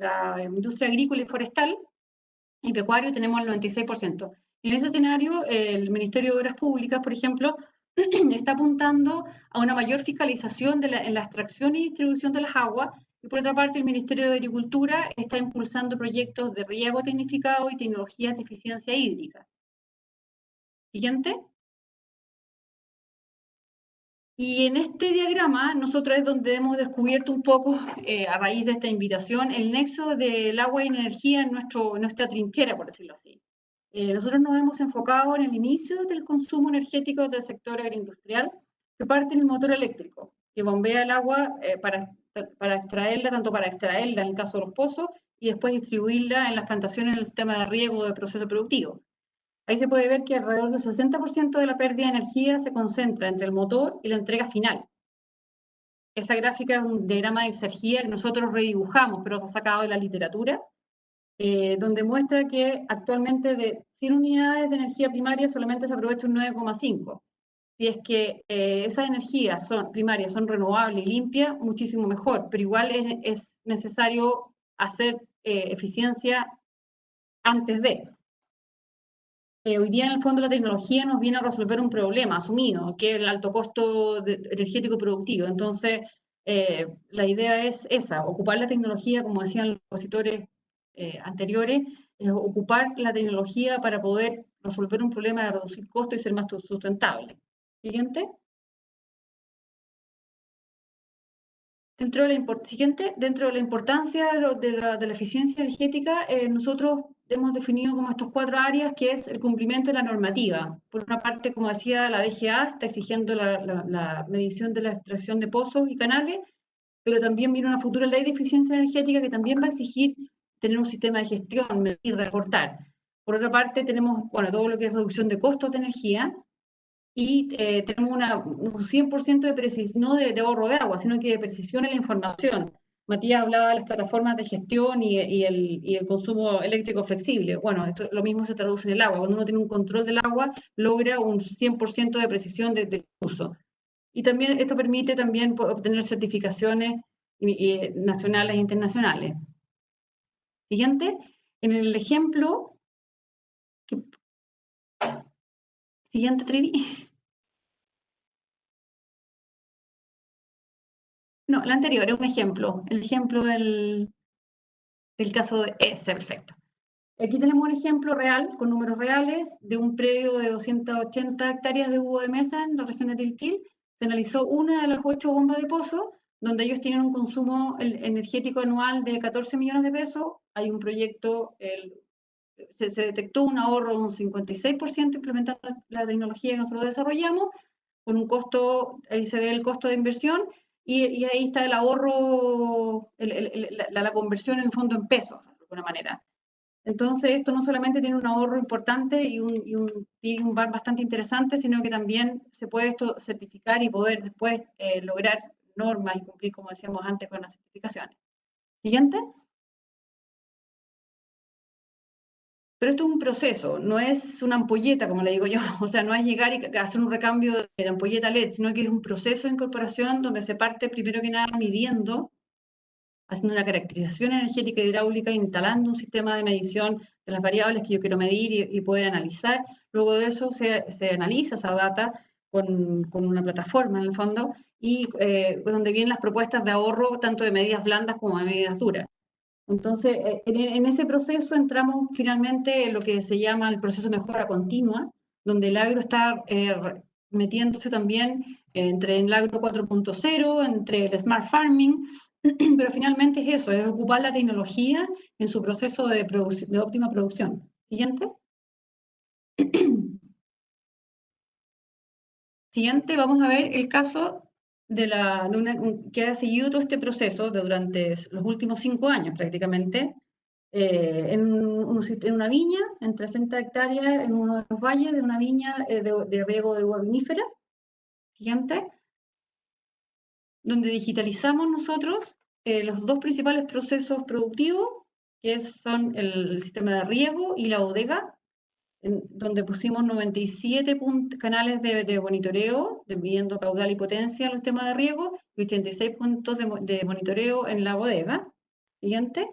la industria agrícola y forestal y pecuario, tenemos el 96%. Y en ese escenario, el Ministerio de Obras Públicas, por ejemplo, está apuntando a una mayor fiscalización en la extracción y distribución de las aguas, y por otra parte, el Ministerio de Agricultura está impulsando proyectos de riego tecnificado y tecnologías de eficiencia hídrica. Siguiente. Y en este diagrama nosotros es donde hemos descubierto un poco, a raíz de esta invitación, el nexo del agua y energía en nuestra trinchera, por decirlo así. Nosotros nos hemos enfocado en el inicio del consumo energético del sector agroindustrial, que parte en el motor eléctrico, que bombea el agua para extraerla, tanto para extraerla en el caso de los pozos, y después distribuirla en las plantaciones en el sistema de riego del proceso productivo. Ahí se puede ver que alrededor del 60% de la pérdida de energía se concentra entre el motor y la entrega final. Esa gráfica es un diagrama de exergía que nosotros redibujamos, pero se ha sacado de la literatura, donde muestra que actualmente de 100 unidades de energía primaria solamente se aprovecha un 9,5. Si es que esas energías primarias son renovables y limpias, muchísimo mejor, pero igual es necesario hacer eficiencia antes de. Hoy día, en el fondo, la tecnología nos viene a resolver un problema asumido, que es el alto costo energético productivo. Entonces, la idea es esa, ocupar la tecnología, como decían los expositores anteriores, ocupar la tecnología para poder resolver un problema de reducir costos y ser más sustentable. Siguiente. Dentro de la importancia de la eficiencia energética, nosotros hemos definido como estos 4 áreas, que es el cumplimiento de la normativa. Por una parte, como decía, la DGA está exigiendo la medición de la extracción de pozos y canales, pero también viene una futura ley de eficiencia energética que también va a exigir tener un sistema de gestión, medir, reportar. Por otra parte, tenemos todo lo que es reducción de costos de energía, y tenemos un 100% de precisión, no de ahorro de agua, sino que de precisión en la información. Matías hablaba de las plataformas de gestión y el consumo eléctrico flexible. Bueno, lo mismo se traduce en el agua. Cuando uno tiene un control del agua, logra un 100% de precisión del uso. Y también esto permite también obtener certificaciones nacionales e internacionales. Siguiente, en el ejemplo... Siguiente, Trini. No, la anterior es un ejemplo. El ejemplo del caso de ese, perfecto. Aquí tenemos un ejemplo real, con números reales, de un predio de 280 hectáreas de hugo de mesa en la región de Tiltil. Se analizó una de las 8 bombas de pozo, donde ellos tienen un consumo energético anual de 14 millones de pesos. Hay un proyecto, se detectó un ahorro de un 56% implementando la tecnología que nosotros desarrollamos, con un costo, ahí se ve el costo de inversión, y ahí está el ahorro, la conversión en el fondo en pesos, de alguna manera. Entonces, esto no solamente tiene un ahorro importante y un VAR bastante interesante, sino que también se puede esto certificar y poder después lograr normas y cumplir, como decíamos antes, con las certificaciones. Siguiente. Pero esto es un proceso, no es una ampolleta, como le digo yo. O sea, no es llegar y hacer un recambio de ampolleta LED, sino que es un proceso de incorporación donde se parte primero que nada midiendo, haciendo una caracterización energética e hidráulica, instalando un sistema de medición de las variables que yo quiero medir y poder analizar. Luego de eso se analiza esa data con una plataforma, en el fondo, y donde vienen las propuestas de ahorro, tanto de medidas blandas como de medidas duras. Entonces, en ese proceso entramos finalmente en lo que se llama el proceso de mejora continua, donde el agro está metiéndose también entre el agro 4.0, entre el smart farming, pero finalmente es eso, es ocupar la tecnología en su proceso de óptima producción. Siguiente. Siguiente, vamos a ver el caso que ha seguido todo este proceso durante los últimos 5 años prácticamente, en una viña, en 300 hectáreas, en uno de los valles de una viña de riego de uva vinífera. Siguiente. Donde digitalizamos nosotros los 2 principales procesos productivos, que son el sistema de riego y la bodega, donde pusimos 97 canales de monitoreo, midiendo caudal y potencia en los sistemas de riego, y 86 puntos de monitoreo en la bodega. Siguiente.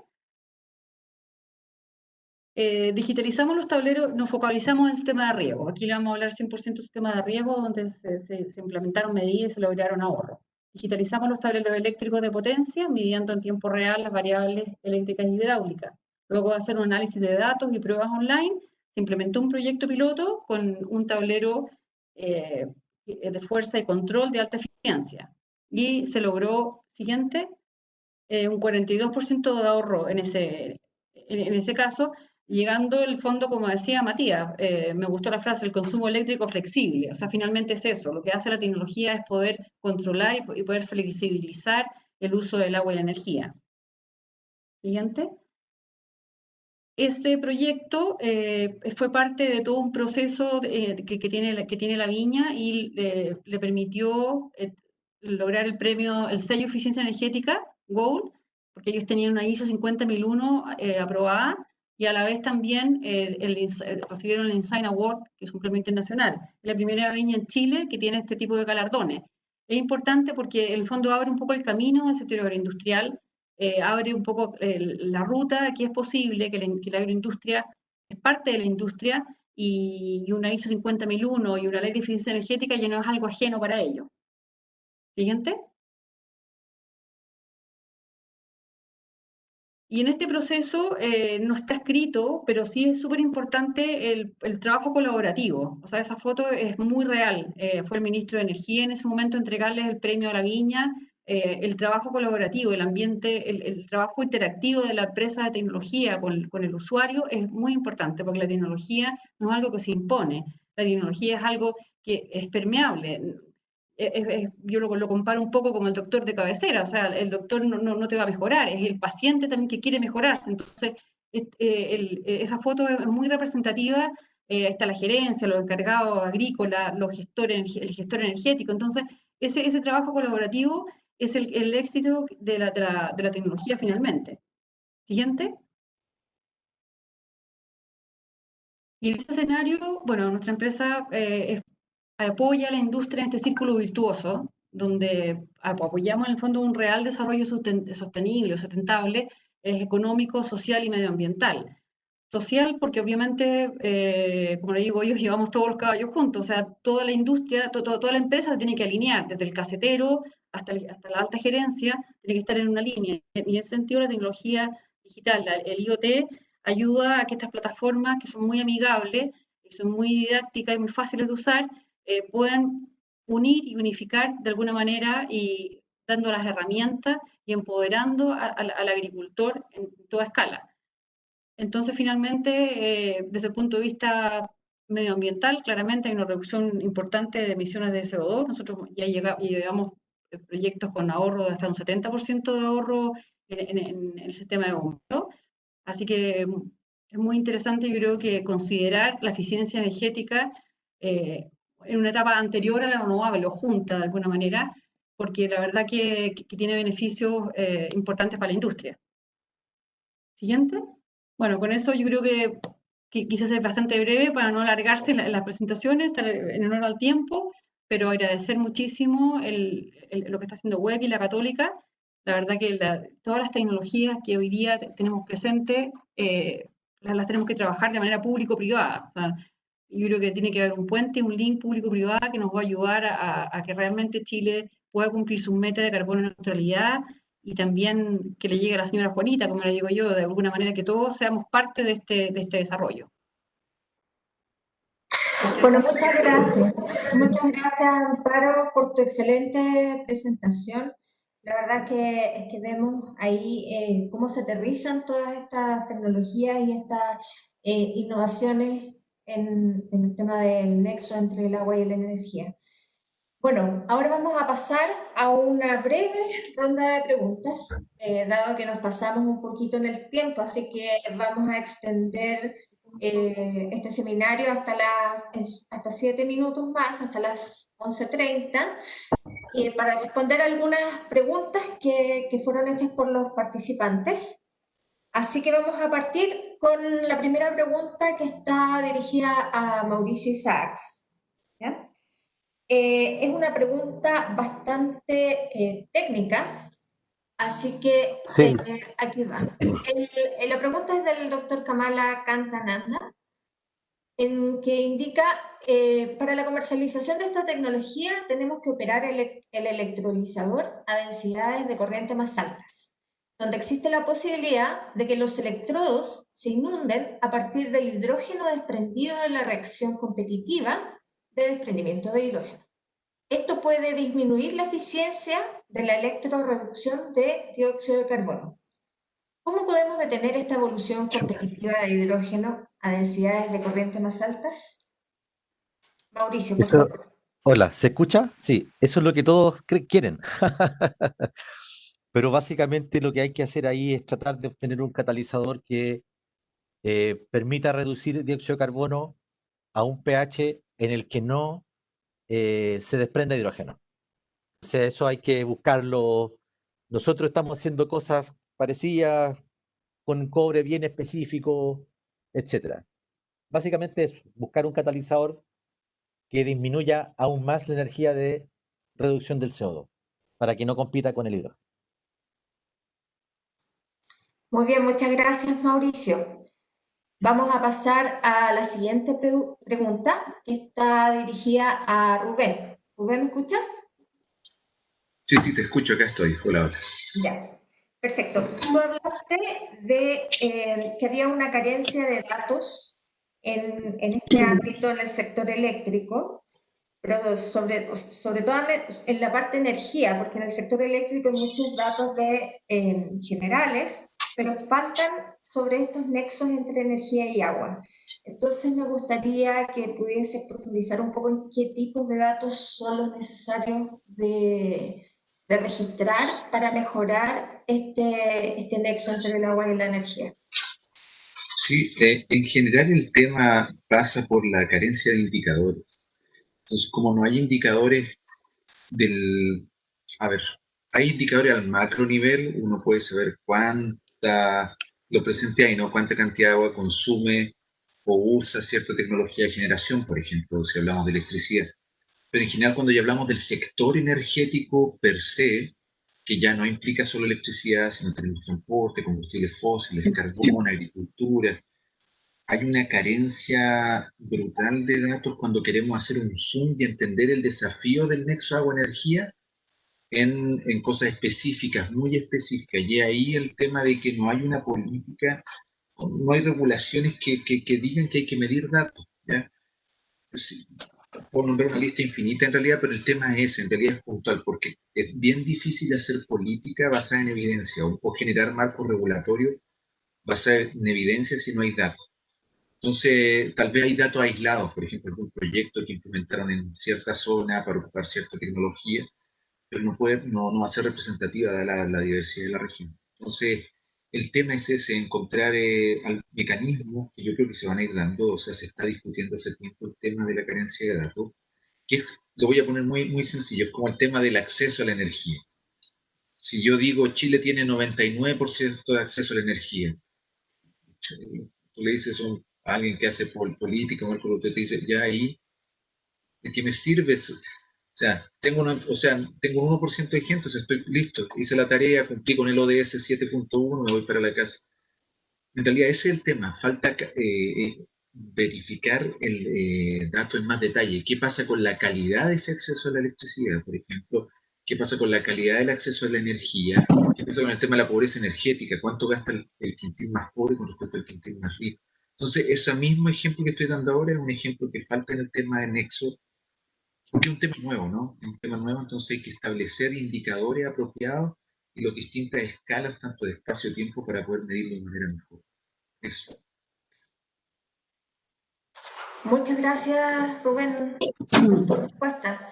Digitalizamos los tableros, nos focalizamos en el sistema de riego. Aquí le vamos a hablar 100% del sistema de riego, donde se implementaron medidas y se lograron ahorros. Digitalizamos los tableros eléctricos de potencia, midiendo en tiempo real las variables eléctricas y hidráulicas. Luego de hacer un análisis de datos y pruebas online, se implementó un proyecto piloto con un tablero de fuerza y control de alta eficiencia. Y se logró, siguiente, un 42% de ahorro en ese caso, llegando el fondo, como decía Matías, me gustó la frase, el consumo eléctrico flexible. O sea, finalmente es eso, lo que hace la tecnología es poder controlar y poder flexibilizar el uso del agua y la energía. Siguiente. Ese proyecto fue parte de todo un proceso que tiene la viña y le permitió lograr el premio, el sello Eficiencia Energética Gold, porque ellos tenían una ISO 50001 aprobada, y a la vez también recibieron el Insign Award, que es un premio internacional. Es la primera viña en Chile que tiene este tipo de galardones. Es importante porque en el fondo abre un poco el camino al sector agroindustrial, abre un poco la ruta, que es posible que la agroindustria es parte de la industria, y una ISO 50001 y una ley de eficiencia energética ya no es algo ajeno para ello. Siguiente. Y en este proceso no está escrito, pero sí es súper importante el trabajo colaborativo. O sea, esa foto es muy real. Fue el ministro de Energía en ese momento entregarles el premio a la viña. El trabajo colaborativo, el ambiente, el trabajo interactivo de la empresa de tecnología con el usuario es muy importante, porque la tecnología no es algo que se impone. La tecnología es algo que es permeable. Yo lo comparo un poco como el doctor de cabecera, o sea, el doctor no te va a mejorar, es el paciente también que quiere mejorarse. Entonces, esa foto es muy representativa está la gerencia, los encargados agrícolas, el gestor energético. Entonces, ese trabajo colaborativo es el éxito de la tecnología finalmente. Siguiente. Y en ese escenario, bueno, nuestra empresa apoya a la industria en este círculo virtuoso, donde apoyamos en el fondo un real desarrollo sostenible, sustentable, económico, social y medioambiental. Social, porque obviamente, como le digo yo, llevamos todos los caballos juntos, o sea, toda la industria, toda la empresa tiene que alinear, desde el casetero hasta la alta gerencia, tiene que estar en una línea. Y en ese sentido, la tecnología digital, el IoT, ayuda a que estas plataformas, que son muy amigables, que son muy didácticas y muy fáciles de usar, puedan unir y unificar de alguna manera y dando las herramientas y empoderando al agricultor en toda escala. Entonces, finalmente, desde el punto de vista medioambiental, claramente hay una reducción importante de emisiones de CO2. Nosotros ya llevamos proyectos con ahorro de hasta un 70% de ahorro en el sistema de bombeo. Así que es muy interesante, yo creo que considerar la eficiencia energética en una etapa anterior a la renovable o junta de alguna manera, porque la verdad que tiene beneficios importantes para la industria. Siguiente. Bueno, con eso yo creo que quise ser bastante breve para no alargarse en las presentaciones, estar en honor al tiempo, pero agradecer muchísimo lo que está haciendo WEC y la Católica. La verdad que todas las tecnologías que hoy día tenemos presentes, las tenemos que trabajar de manera público-privada. O sea, yo creo que tiene que haber un puente, un link público-privada que nos va a ayudar a que realmente Chile pueda cumplir sus metas de carbono neutralidad y también que le llegue a la señora Juanita, como le digo yo, de alguna manera que todos seamos parte de este desarrollo. Bueno, muchas gracias. Muchas gracias, Amparo, por tu excelente presentación. La verdad es que vemos ahí cómo se aterrizan todas estas tecnologías y estas innovaciones en el tema del nexo entre el agua y la energía. Bueno, ahora vamos a pasar a una breve ronda de preguntas, dado que nos pasamos un poquito en el tiempo, así que vamos a extender este seminario hasta 7 minutos más, hasta las 11:30, para responder algunas preguntas que fueron hechas por los participantes. Así que vamos a partir con la primera pregunta que está dirigida a Mauricio Isaacs. ¿Ya? Es una pregunta bastante técnica, así que Sí. aquí va. La pregunta es del doctor Kamala Kantananda, en que indica, para la comercialización de esta tecnología tenemos que operar el electrolizador a densidades de corriente más altas, donde existe la posibilidad de que los electrodos se inunden a partir del hidrógeno desprendido de la reacción competitiva de desprendimiento de hidrógeno. Esto puede disminuir la eficiencia de la electroreducción de dióxido de carbono. ¿Cómo podemos detener esta evolución competitiva de hidrógeno a densidades de corriente más altas? Mauricio, por favor. Hola, ¿se escucha? Sí, eso es lo que todos quieren. Pero básicamente lo que hay que hacer ahí es tratar de obtener un catalizador que permita reducir dióxido de carbono a un pH en el que no se desprenda hidrógeno. O sea, eso hay que buscarlo. Nosotros estamos haciendo cosas parecidas con un cobre bien específico, etcétera. Básicamente es buscar un catalizador que disminuya aún más la energía de reducción del CO2 para que no compita con el hidrógeno. Muy bien, muchas gracias, Mauricio. Vamos a pasar a la siguiente pregunta, que está dirigida a Rubén. Rubén, ¿me escuchas? Sí, sí, te escucho, acá estoy. Hola, hola. Ya, perfecto. Tú hablaste de que había una carencia de datos en este ámbito, en el sector eléctrico, pero sobre todo en la parte de energía, porque en el sector eléctrico hay muchos datos generales, pero faltan sobre estos nexos entre energía y agua. Entonces me gustaría que pudiese profundizar un poco en qué tipos de datos son los necesarios de registrar para mejorar este nexo entre el agua y la energía. Sí, en general el tema pasa por la carencia de indicadores. Entonces, como no hay indicadores del... A ver, hay indicadores al macro nivel, uno puede saber cuánta, lo presente ahí, ¿no? Cuánta cantidad de agua consume o usa cierta tecnología de generación, por ejemplo, si hablamos de electricidad. Pero en general, cuando ya hablamos del sector energético per se, que ya no implica solo electricidad, sino tenemos transporte, combustibles fósiles, carbón, agricultura, hay una carencia brutal de datos cuando queremos hacer un zoom y entender el desafío del nexo agua-energía en cosas específicas, muy específicas. Y ahí el tema de que no hay una política, no hay regulaciones que digan que hay que medir datos, ¿ya? Sí, puedo nombrar una lista infinita en realidad, pero el tema es, en realidad es puntual, porque es bien difícil hacer política basada en evidencia o generar marcos regulatorios basados en evidencia si no hay datos. Entonces, tal vez hay datos aislados, por ejemplo, algún proyecto que implementaron en cierta zona para ocupar cierta tecnología, pero no va a ser representativa de la diversidad de la región. Entonces, el tema es ese, encontrar mecanismos que yo creo que se van a ir dando, o sea, se está discutiendo hace tiempo el tema de la carencia de datos, lo voy a poner muy sencillo, es como el tema del acceso a la energía. Si yo digo Chile tiene 99% de acceso a la energía, tú le dices a alguien que hace política o algo, te dice, ya ahí, ¿de qué me sirve eso? Tengo un 1% de gente, o sea, estoy listo, hice la tarea, cumplí con el ODS 7.1, me voy para la casa. En realidad ese es el tema, falta verificar el dato en más detalle. ¿Qué pasa con la calidad de ese acceso a la electricidad, por ejemplo? ¿Qué pasa con la calidad del acceso a la energía? ¿Qué pasa con el tema de la pobreza energética? ¿Cuánto gasta el quintil más pobre con respecto al quintil más rico? Entonces, ese mismo ejemplo que estoy dando ahora es un ejemplo que falta en el tema de Nexo, porque es un tema nuevo, ¿no? Es un tema nuevo, entonces hay que establecer indicadores apropiados y las distintas escalas, tanto de espacio-tiempo, para poder medirlo de manera mejor. Eso. Muchas gracias, Rubén, por tu respuesta.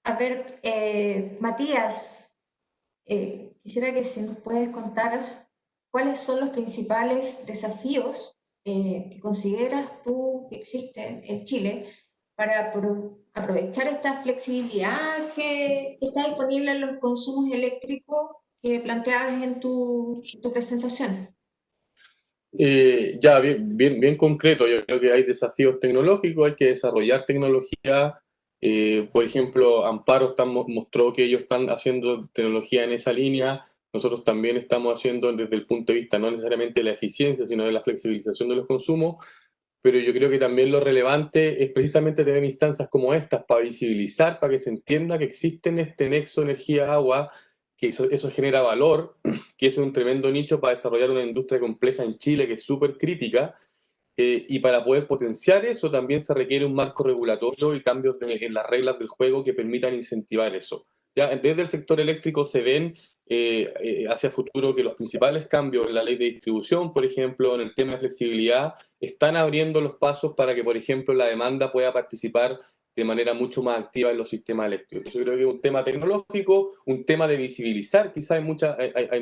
A ver, Matías, quisiera que si nos puedes contar cuáles son los principales desafíos que consideras tú que existen en Chile para aprovechar esta flexibilidad que está disponible en los consumos eléctricos que planteabas en tu presentación. Ya, bien concreto. Yo creo que hay desafíos tecnológicos, hay que desarrollar tecnología. Por ejemplo, Amparo mostró que ellos están haciendo tecnología en esa línea. Nosotros también estamos haciendo desde el punto de vista no necesariamente de la eficiencia, sino de la flexibilización de los consumos. Pero yo creo que también lo relevante es precisamente tener instancias como estas para visibilizar, para que se entienda que existen este nexo energía-agua, que eso genera valor, que es un tremendo nicho para desarrollar una industria compleja en Chile que es súper crítica, y para poder potenciar eso también se requiere un marco regulatorio y cambios en las reglas del juego que permitan incentivar eso. Ya desde el sector eléctrico se ven hacia futuro que los principales cambios en la ley de distribución, por ejemplo, en el tema de flexibilidad, están abriendo los pasos para que, por ejemplo, la demanda pueda participar de manera mucho más activa en los sistemas eléctricos. Entonces, yo creo que es un tema tecnológico, un tema de visibilizar. Quizás hay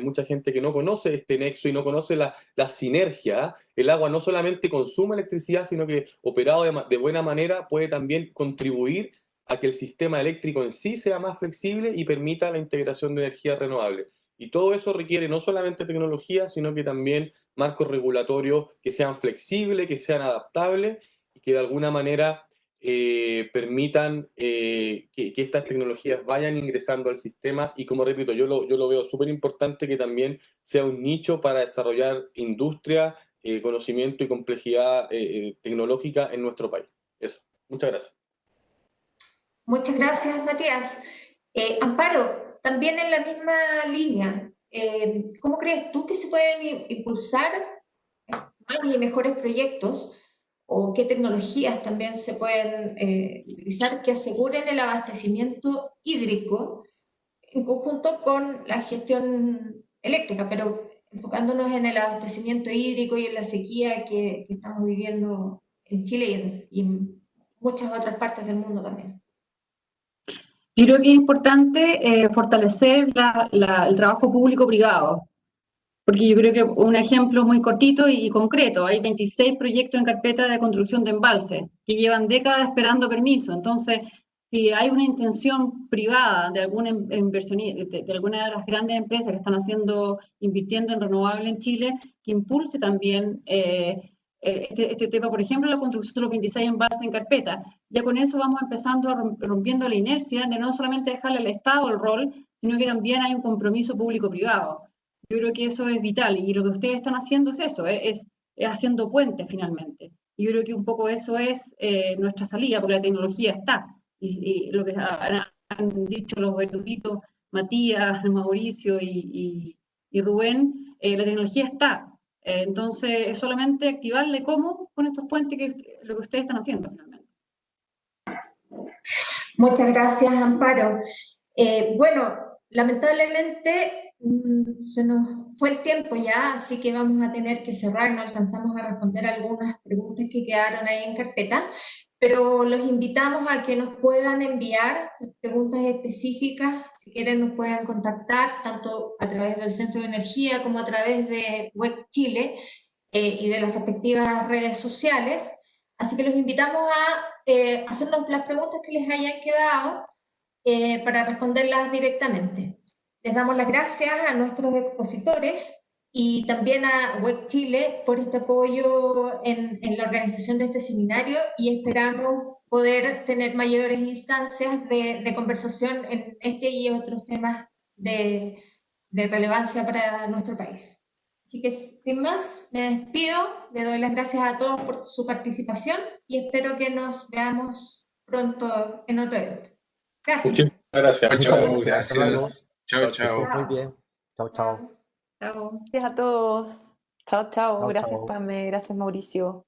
mucha gente que no conoce este nexo y no conoce la sinergia. El agua no solamente consume electricidad, sino que operado de buena manera puede también contribuir a que el sistema eléctrico en sí sea más flexible y permita la integración de energías renovables. Y todo eso requiere no solamente tecnología, sino que también marcos regulatorios que sean flexibles, que sean adaptables y que de alguna manera permitan que estas tecnologías vayan ingresando al sistema. Y como repito, yo lo veo súper importante que también sea un nicho para desarrollar industria, conocimiento y complejidad tecnológica en nuestro país. Eso. Muchas gracias. Muchas gracias, Matías. Amparo, también en la misma línea, ¿cómo crees tú que se pueden impulsar más y mejores proyectos o qué tecnologías también se pueden utilizar que aseguren el abastecimiento hídrico en conjunto con la gestión eléctrica, pero enfocándonos en el abastecimiento hídrico y en la sequía que estamos viviendo en Chile y en muchas otras partes del mundo también? Yo creo que es importante fortalecer el trabajo público-privado. Porque yo creo que un ejemplo muy cortito y concreto, hay 26 proyectos en carpeta de construcción de embalses que llevan décadas esperando permiso. Entonces, si hay una intención privada de alguna inversionista, de alguna de las grandes empresas que están invirtiendo en renovable en Chile, que impulse también este tema, por ejemplo, la construcción de los 26 embalses en carpeta. Ya con eso vamos empezando rompiendo la inercia de no solamente dejarle al Estado el rol, sino que también hay un compromiso público-privado. Yo creo que eso es vital y lo que ustedes están haciendo es eso, es haciendo puentes finalmente. Y yo creo que un poco eso es nuestra salida, porque la tecnología está. Y lo que han dicho los eruditos, Matías, Mauricio y Rubén, la tecnología está. Entonces, es solamente activarle cómo con estos puentes, lo que ustedes están haciendo finalmente. Muchas gracias, Amparo. Bueno, lamentablemente se nos fue el tiempo ya, así que vamos a tener que cerrar. No alcanzamos a responder algunas preguntas que quedaron ahí en carpeta, pero los invitamos a que nos puedan enviar preguntas específicas. Si quieren, nos pueden contactar tanto a través del Centro de Energía como a través de Web Chile y de las respectivas redes sociales. Así que los invitamos a hacernos las preguntas que les hayan quedado para responderlas directamente. Les damos las gracias a nuestros expositores y también a Web Chile por este apoyo en la organización de este seminario y esperamos poder tener mayores instancias de conversación en este y otros temas de relevancia para nuestro país. Así que sin más, me despido, le doy las gracias a todos por su participación y espero que nos veamos pronto en otro evento. Gracias. Muchísimas gracias. Chao, Muchas gracias. Hasta luego. gracias. Chao, Que chao. estés muy bien. Chao, chao. Chao. Gracias a todos. Chao, chao. Chao, Gracias, chao. Pame. Gracias, Mauricio.